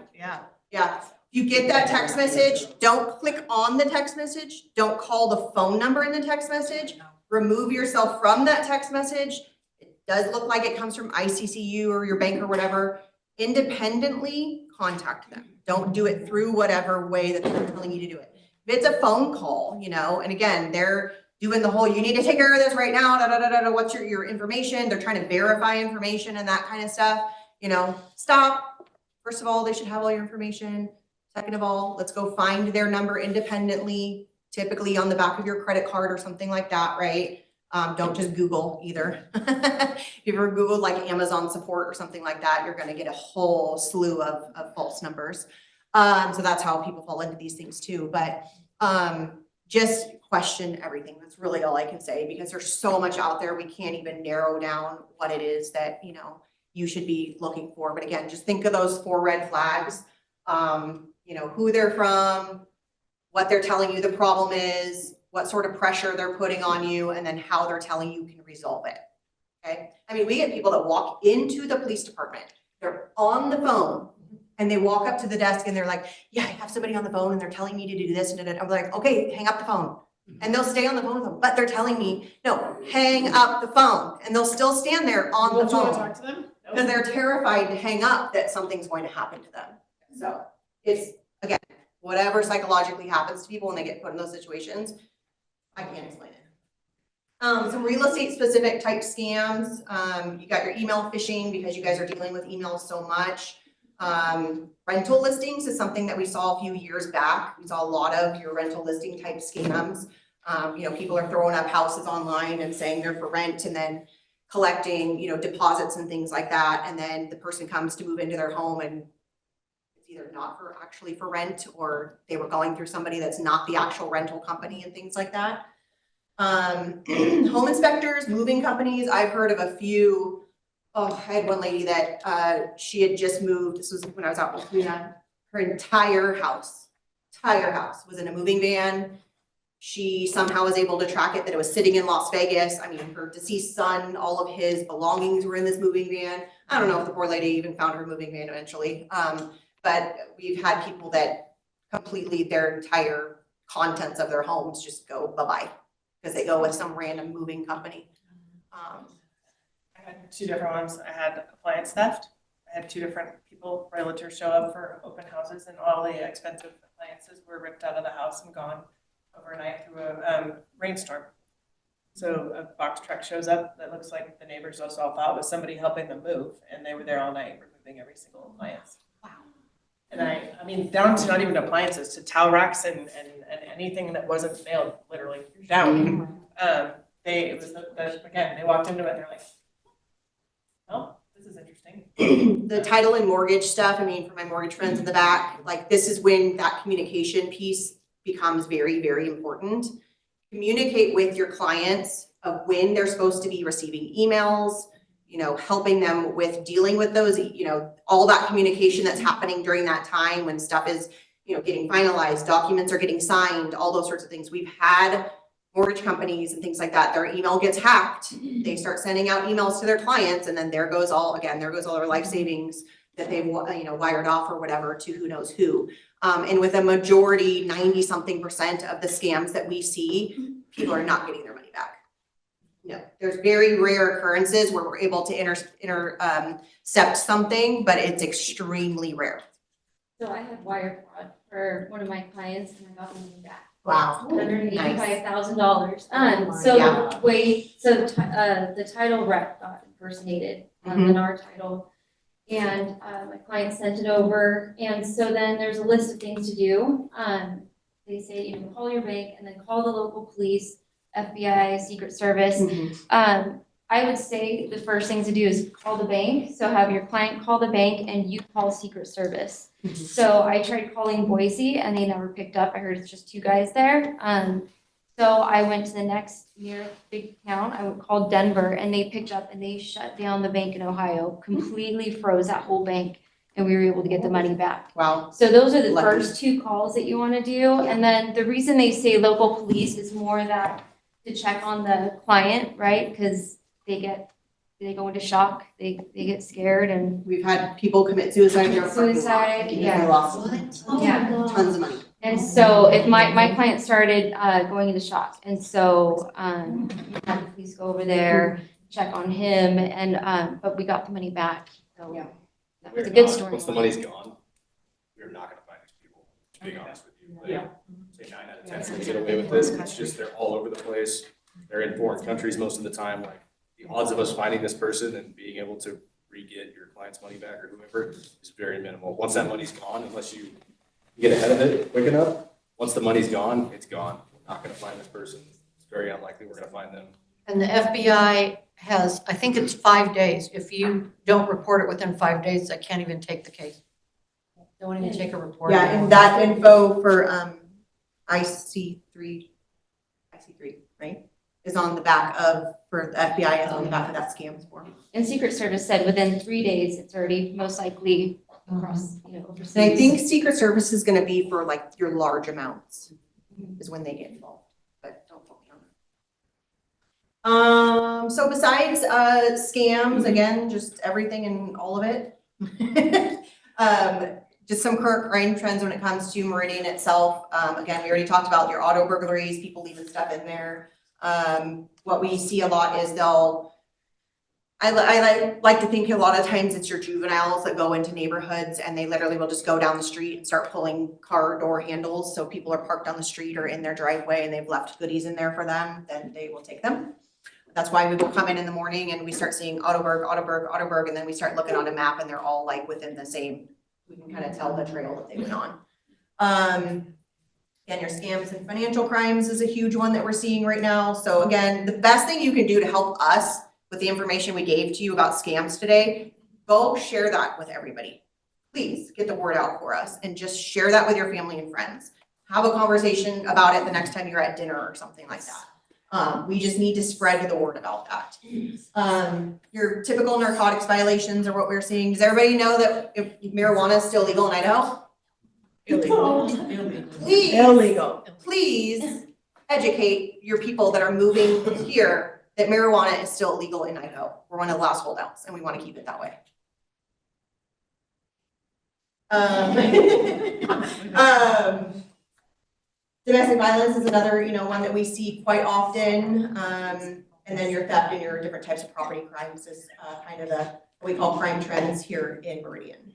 You get that text message, don't click on the text message, don't call the phone number in the text message, remove yourself from that text message. It does look like it comes from ICCU or your bank or whatever. Independently contact them. Don't do it through whatever way that they're telling you to do it. If it's a phone call, and again, they're doing the whole, you need to take care of this right now, what's your information? They're trying to verify information and that kind of stuff, stop. First of all, they should have all your information. Second of all, let's go find their number independently, typically on the back of your credit card or something like that, right? Don't just Google either. If you ever Googled like Amazon support or something like that, you're gonna get a whole slew of false numbers. So that's how people fall into these things too. But just question everything. That's really all I can say because there's so much out there. We can't even narrow down what it is that, you should be looking for. But again, just think of those 4 red flags. Who they're from, what they're telling you the problem is, what sort of pressure they're putting on you, and then how they're telling you can resolve it. Okay. I mean, we get people that walk into the police department, they're on the phone and they walk up to the desk and they're like, yeah, I have somebody on the phone and they're telling me to do this. And I'm like, okay, hang up the phone. And they'll stay on the phone with them, but they're telling me, no, hang up the phone. And they'll still stand there on the phone. Talk to them? because they're terrified to hang up that something's going to happen to them. So it's, again, whatever psychologically happens to people when they get put in those situations, I can't explain it. Some real estate specific type scams. You got your email phishing because you guys are dealing with emails so much. Rental listings is something that we saw a few years back. We saw a lot of your rental listing type scams. People are throwing up houses online and saying they're for rent and then collecting, deposits and things like that. And then the person comes to move into their home and it's either not actually for rent, or they were going through somebody that's not the actual rental company and things like that. Home inspectors, moving companies, I've heard of a few. I had one lady that she had just moved. This was when I was out with Luna. Her entire house was in a moving van. She somehow was able to track it, that it was sitting in Las Vegas. I mean, her deceased son, all of his belongings were in this moving van. I don't know if the poor lady even found her moving van eventually. But we've had people that completely, their entire contents of their homes just go bye-bye because they go with some random moving company. I had two different ones. I had appliance theft. I had two different people, realtors, show up for open houses, and all the expensive appliances were ripped out of the house and gone overnight through a rainstorm. So a box truck shows up that looks like the neighbors also all thought was somebody helping them move, and they were there all night removing every single appliance. Wow. And I mean, down to not even appliances, to towel racks and anything that wasn't nailed literally down. They walked into it and they're like, oh, this is interesting. The title and mortgage stuff, I mean, for my mortgage friends in the back, like this is when that communication piece becomes very, very important. Communicate with your clients of when they're supposed to be receiving emails, helping them with dealing with those, all that communication that's happening during that time when stuff is, getting finalized, documents are getting signed, all those sorts of things. We've had mortgage companies and things like that, their email gets hacked. They start sending out emails to their clients, and then there goes all their life savings that they've, wired off or whatever to who knows who. And with a majority, 90-something% of the scams that we see, people are not getting their money back. No, there's very rare occurrences where we're able to intercept something, but it's extremely rare. So I had wire fraud for one of my clients and I got the money back. Wow. $185,000. The title rep got impersonated on our title. And my client sent it over. And so then there's a list of things to do. They say you can call your bank and then call the local police, FBI, Secret Service. I would say the first thing to do is call the bank. So have your client call the bank and you call Secret Service. So I tried calling Boise and they never picked up. I heard it's just two guys there. So I went to the next nearest big town. I called Denver and they picked up and they shut down the bank in Ohio, completely froze that whole bank, and we were able to get the money back. Wow. So those are the first two calls that you want to do. And then the reason they say local police is more that to check on the client, right? Because they go into shock, they get scared, and we've had people commit suicide. Yeah. Lost tons of money. And so if my client started going into shock, and so had the police go over there, check on him, and but we got the money back. So that was a good story. Once the money's gone, we're not gonna find these people, to be honest with you. Like, say 9 out of 10 can get away with this. It's just they're all over the place. They're in foreign countries most of the time. Like, the odds of us finding this person and being able to re-get your client's money back or whoever is very minimal. Once that money's gone, unless you get ahead of it quick enough, once the money's gone, it's gone. We're not gonna find this person. It's very unlikely we're gonna find them. And the FBI has, I think it's 5 days. If you don't report it within 5 days, they can't even take the case. Don't even take a report. Yeah, and that info for IC3, right, is on the back of, for the FBI is on the back of that scams form. And Secret Service said within 3 days, it's already most likely across, overseas. And I think Secret Service is gonna be for like your large amounts is when they get involved, but don't quote me on that. So besides scams, again, just everything and all of it. Just some current crime trends when it comes to Meridian itself. Again, we already talked about your auto burglaries, people leaving stuff in there. What we see a lot is they'll like to think a lot of times it's your juveniles that go into neighborhoods and they literally will just go down the street and start pulling car door handles. So people are parked on the street or in their driveway and they've left goodies in there for them, then they will take them. That's why we will come in the morning and we start seeing Ottoburg, and then we start looking on a map and they're all like within the same, we can kind of tell the trail that they went on. Again, your scams and financial crimes is a huge one that we're seeing right now. So again, the best thing you can do to help us with the information we gave to you about scams today, go share that with everybody. Please get the word out for us and just share that with your family and friends. Have a conversation about it the next time you're at dinner or something like that. We just need to spread the word about that. Your typical narcotics violations are what we're seeing. Does everybody know that if marijuana is still legal in Idaho? Illegal. Please, Illegal. please educate your people that are moving here that marijuana is still illegal in Idaho. We're one of the last holdouts and we want to keep it that way. Domestic violence is another, one that we see quite often. And then your theft and your different types of property crimes is kind of what we call crime trends here in Meridian.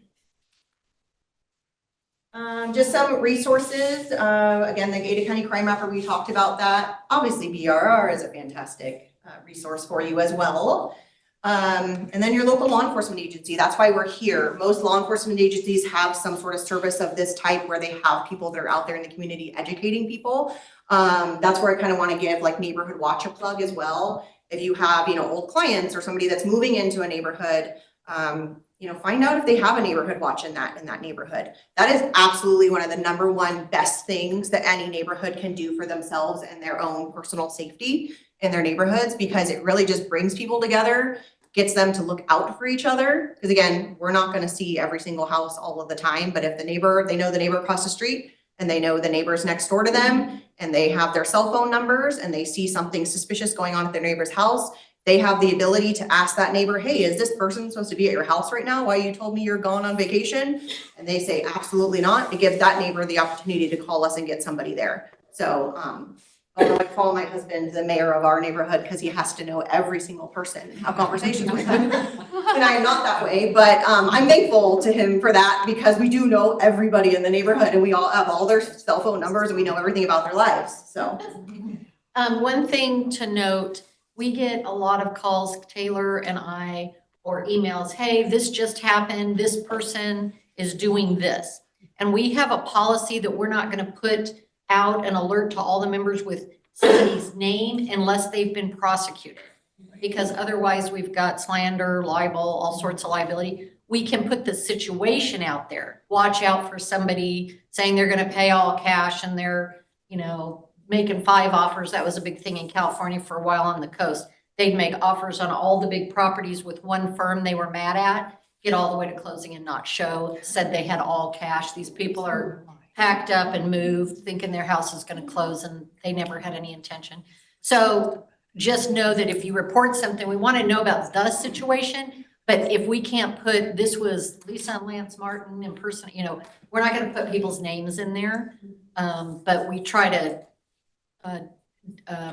Just some resources. Again, the Ada County Crime Mapper, we talked about that. Obviously, BRR is a fantastic resource for you as well. And then your local law enforcement agency. That's why we're here. Most law enforcement agencies have some sort of service of this type where they have people that are out there in the community educating people. That's where I kind of want to give like Neighborhood Watch a plug as well. If you have, old clients or somebody that's moving into a neighborhood, find out if they have a neighborhood watch in that neighborhood. That is absolutely one of the #1 best things that any neighborhood can do for themselves and their own personal safety in their neighborhoods, because it really just brings people together, gets them to look out for each other. Because again, we're not going to see every single house all of the time, but if they know the neighbor across the street and they know the neighbors next door to them and they have their cell phone numbers and they see something suspicious going on at their neighbor's house, they have the ability to ask that neighbor, hey, is this person supposed to be at your house right now? Why you told me you're gone on vacation? And they say, absolutely not. It gives that neighbor the opportunity to call us and get somebody there. So I call my husband the mayor of our neighborhood because he has to know every single person and have conversations with them. And I'm not that way, but I'm thankful to him for that, because we do know everybody in the neighborhood and we all have all their cell phone numbers and we know everything about their lives, so. One thing to note, we get a lot of calls, Taylor and I, or emails, hey, this just happened, this person is doing this. And we have a policy that we're not gonna put out an alert to all the members with somebody's name unless they've been prosecuted. Because otherwise we've got slander, libel, all sorts of liability. We can put the situation out there. Watch out for somebody saying they're gonna pay all cash and they're, making 5 offers. That was a big thing in California for a while on the coast. They'd make offers on all the big properties with one firm they were mad at, get all the way to closing and not show, said they had all cash. These people are packed up and moved, thinking their house is going to close, and they never had any intention. So just know that if you report something, we want to know about the situation, but if we can't put, this was Lisa and Lance Martin in person, we're not going to put people's names in there, but we try to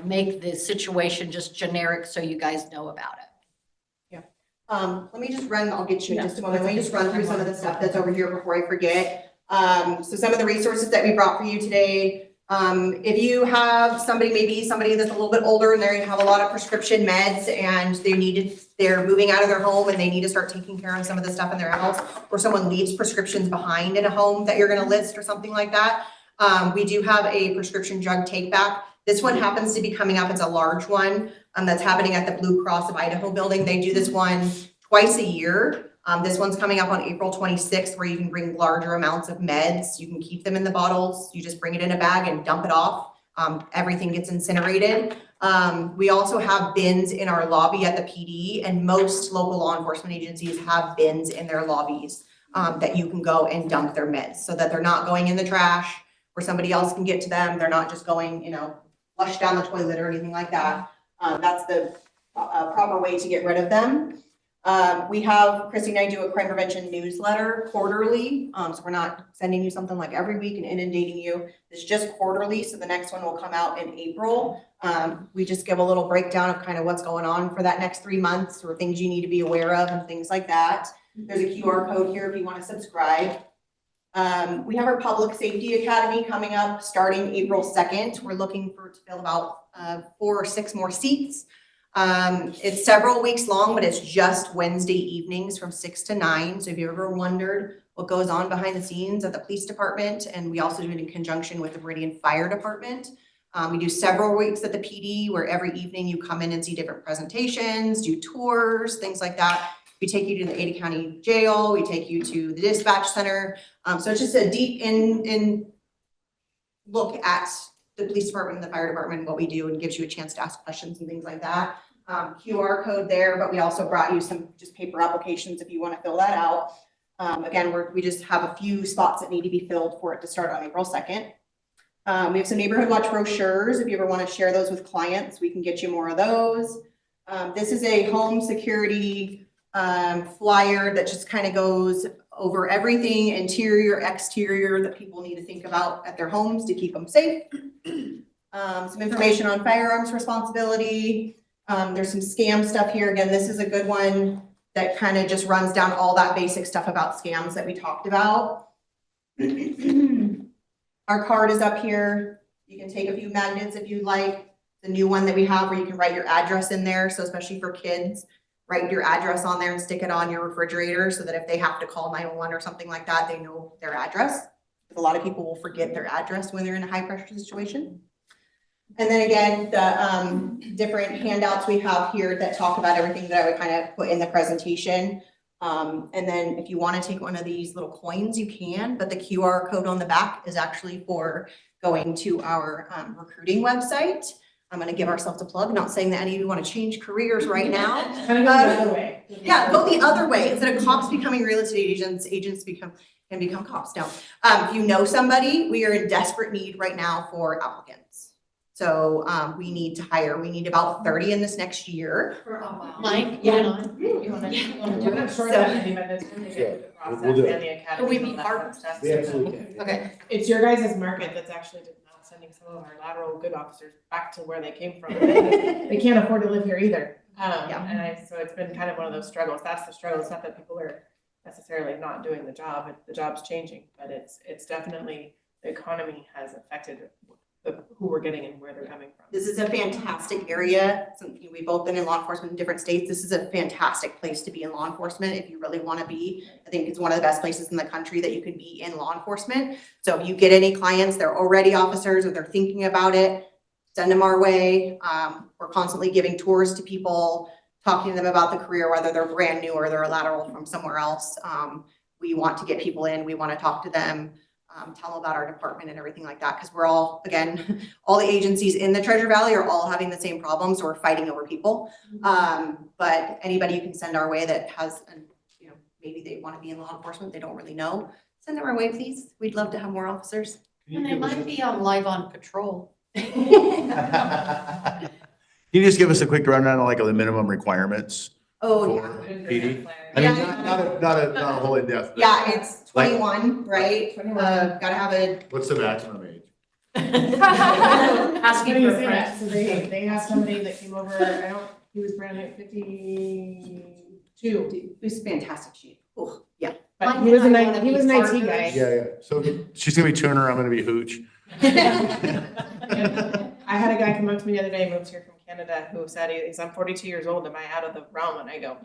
make the situation just generic so you guys know about it. Let me just I'll get you in just a moment. Let me just run through some of the stuff that's over here before I forget. So some of the resources that we brought for you today, if you have maybe somebody that's a little bit older and they have a lot of prescription meds and they're moving out of their home and they need to start taking care of some of the stuff in their house, or someone leaves prescriptions behind in a home that you're going to list or something like that. We do have a prescription drug take back. This one happens to be coming up. It's a large one that's happening at the Blue Cross of Idaho building. They do this one twice a year. This one's coming up on April 26th, where you can bring larger amounts of meds. You can keep them in the bottles. You just bring it in a bag and dump it off. Everything gets incinerated. We also have bins in our lobby at the PD, and most local law enforcement agencies have bins in their lobbies that you can go and dump their meds, so that they're not going in the trash where somebody else can get to them. They're not just going, flush down the toilet or anything like that. That's the proper way to get rid of them. Christy and I do a crime prevention newsletter quarterly. So we're not sending you something like every week and inundating you. It's just quarterly. So the next one will come out in April. We just give a little breakdown of kind of what's going on for that next 3 months or things you need to be aware of and things like that. There's a QR code here if you want to subscribe. We have our Public Safety Academy coming up starting April 2nd. We're looking to fill about 4 or 6 more seats. It's several weeks long, but it's just Wednesday evenings from 6 to 9. So if you ever wondered what goes on behind the scenes at the police department, and we also do it in conjunction with the Meridian Fire Department. We do several weeks at the PD where every evening you come in and see different presentations, do tours, things like that. We take you to the Ada County Jail. We take you to the dispatch center. So it's just a deep in look at the police department and the fire department and what we do, and gives you a chance to ask questions and things like that. QR code there, but we also brought you some just paper applications if you want to fill that out. Again, we just have a few spots that need to be filled for it to start on April 2nd. We have some neighborhood watch brochures. If you ever want to share those with clients, we can get you more of those. This is a home security flyer that just kind of goes over everything interior, exterior that people need to think about at their homes to keep them safe. Some information on firearms responsibility. There's some scam stuff here. Again, this is a good one that kind of just runs down all that basic stuff about scams that we talked about. Our card is up here. You can take a few magnets if you'd like. The new one that we have where you can write your address in there. So especially for kids, write your address on there and stick it on your refrigerator so that if they have to call 911 or something like that, they know their address. A lot of people will forget their address when they're in a high pressure situation. And then again, the different handouts we have here that talk about everything that I would kind of put in the presentation. And then if you want to take one of these little coins, you can, but the QR code on the back is actually for going to our recruiting website. I'm going to give ourselves a plug, not saying that any of you want to change careers right now. Kind of go the other way. Yeah, go the other way. Instead of cops becoming real estate agents, agents can become cops now. If you know somebody, we are in desperate need right now for applicants. So we need to hire. We need about 30 in this next year. Mike, Yeah. you wanna do I'm not it? sure that any minutes can get the process we'll do it. and the academy. Can we be and that part kind of stuff. We absolutely can. Okay. It's your guys' market that's actually not sending some of our lateral good officers back to where they came from. They can't afford to live here either. So it's been kind of one of those struggles. That's the struggle. It's not that people are necessarily not doing the job. The job's changing, but it's definitely, the economy has affected who we're getting and where they're coming from. This is a fantastic area. We've both been in law enforcement in different states. This is a fantastic place to be in law enforcement if you really want to be. I think it's one of the best places in the country that you could be in law enforcement. So if you get any clients, they're already officers or they're thinking about it, send them our way. We're constantly giving tours to people, talking to them about the career, whether they're brand new or they're a lateral from somewhere else. We want to get people in. We want to talk to them. Tell them about our department and everything like that, because we're all, again, all the agencies in the Treasure Valley are all having the same problems, so we're fighting over people. But anybody you can send our way that has, maybe they want to be in law enforcement, they don't really know, send them our way, please. We'd love to have more officers. And they might be on live on patrol. Can you just give us a quick rundown on like the minimum requirements? Oh, for yeah. PD? I mean, not a whole in-depth. Yeah, it's 21, right? Gotta have a. What's the maximum age? Asking for Funny you say that. friends. So they have somebody that came over, he was brand new, 52. Who's fantastic shape. Oh, yeah. But Mike he was and an I wanna he was be an IT partners. guy. Yeah. So she's gonna be Tuner, I'm gonna be Hooch. I had a guy come up to me the other day, moved here from Canada, who said, I'm 42 years old, am I out of the realm? And I go,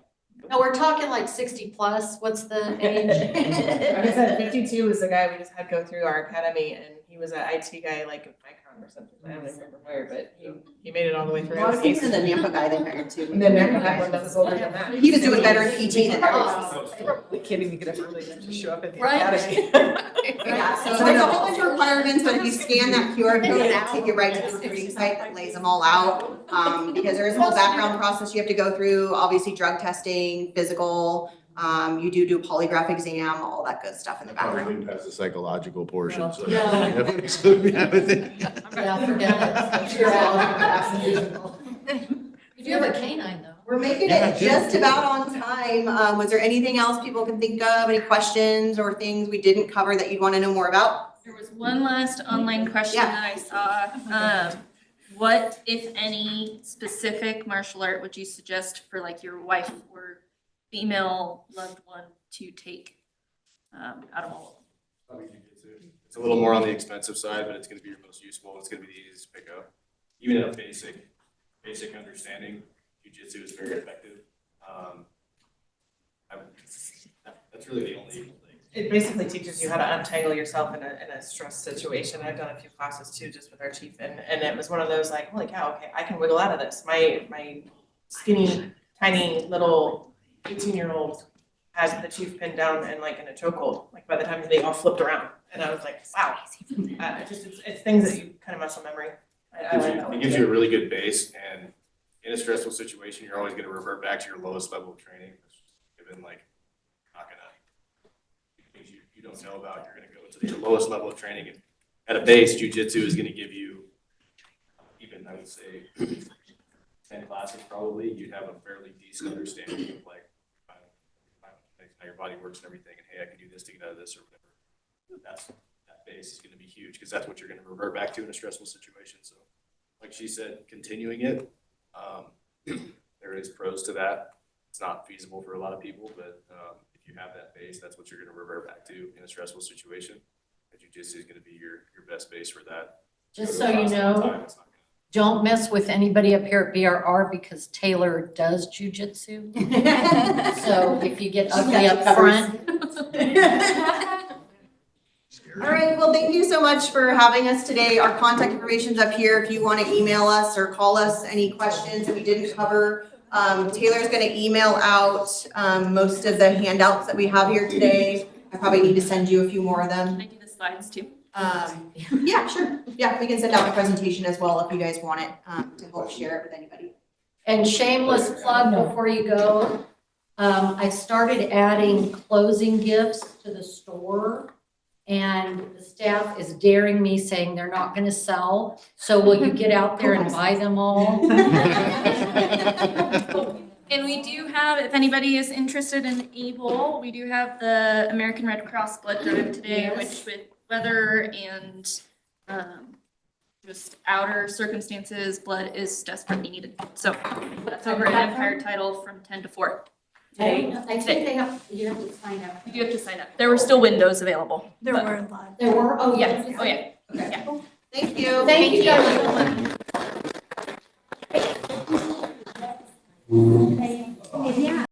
No, we're talking like 60 plus. What's the age? like I said, 52 was the guy we just had go through our academy, and he was an IT guy, like at Micron or something. I don't even remember where, but he made it all the way through. A lot of things in the Nampa guy they hired too. And then Nampa had one that was older than that. He was doing better in PT than ours. We can't even get up early enough to show up at the Right. academy. Yeah, so there's a whole bunch of requirements, but if you scan that QR code, it'll take you right to the recruiting site that lays them all out. Because there is a whole background process you have to go through, obviously drug testing, physical, you do a polygraph exam, all that good stuff in the background. Probably past the psychological portion, so. Yeah. Yeah, but then- Yeah, forget it. You do have a canine though. We're making Yeah, it I do. just about on time. time. Was there anything else people can think of, any questions or things we didn't cover that you'd want to know more about? There was one last online question Yeah. that I saw. What, if any, specific martial art would you suggest for like your wife or female loved one to take out of all of them? It's a little more on the expensive side, but it's gonna be your most useful. It's gonna be the easiest to pick up. Even at a basic understanding, jujitsu is very effective. That's really the only thing. It basically teaches you how to untangle yourself in a stress situation. I've done a few classes too, just with our chief, and it was one of those like, holy cow, okay, I can wiggle out of this. My skinny, tiny little 18-year-old had the chief pinned down and like in a chokehold, like by the time they all flipped around. And I was like, wow, it's things that you kind of muscle memory. I like that one. It gives you a really good base, and in a stressful situation, you're always gonna revert back to your lowest level of training. Given like, not gonna, things you don't know about, you're gonna go to your lowest level of training. And at a base, jujitsu is gonna give you, even I would say, 10 classes probably, you'd have a fairly decent understanding of like, how your body works and everything, and hey, I can do this to get out of this or whatever. That base is gonna be huge, because that's what you're gonna revert back to in a stressful situation. So like she said, continuing it, there is pros to that. It's not feasible for a lot of people, but if you have that base, that's what you're gonna revert back to in a stressful situation. And jiu-jitsu is gonna be your best base for that. Just so you know, don't mess with anybody up here at BRR because Taylor does jujitsu. So if you get ugly up front. All right, well, thank you so much for having us today. Our contact information's up here if you want to email us or call us any questions that we didn't cover. Taylor's going to email out most of the handouts that we have here today. I probably need to send you a few more of them. Can I do the slides too? Yeah, sure. Yeah, we can send out the presentation as well if you guys want it to help share it with anybody. And shameless plug before you go, I started adding closing gifts to the store. And the staff is daring me, saying they're not gonna sell. So will you get out there and buy them all? And we do have, if anybody is interested and able, we do have the American Red Cross blood drive today, which with weather and just outer circumstances, blood is desperately needed. So that's over at Empire Title from 10 to 4. I think they have, you have to sign up. You do have to sign up. There were still windows available. There but- were a lot. There were, oh, Yeah, yeah. oh, yeah. Okay. Thank you. Thank you guys so much.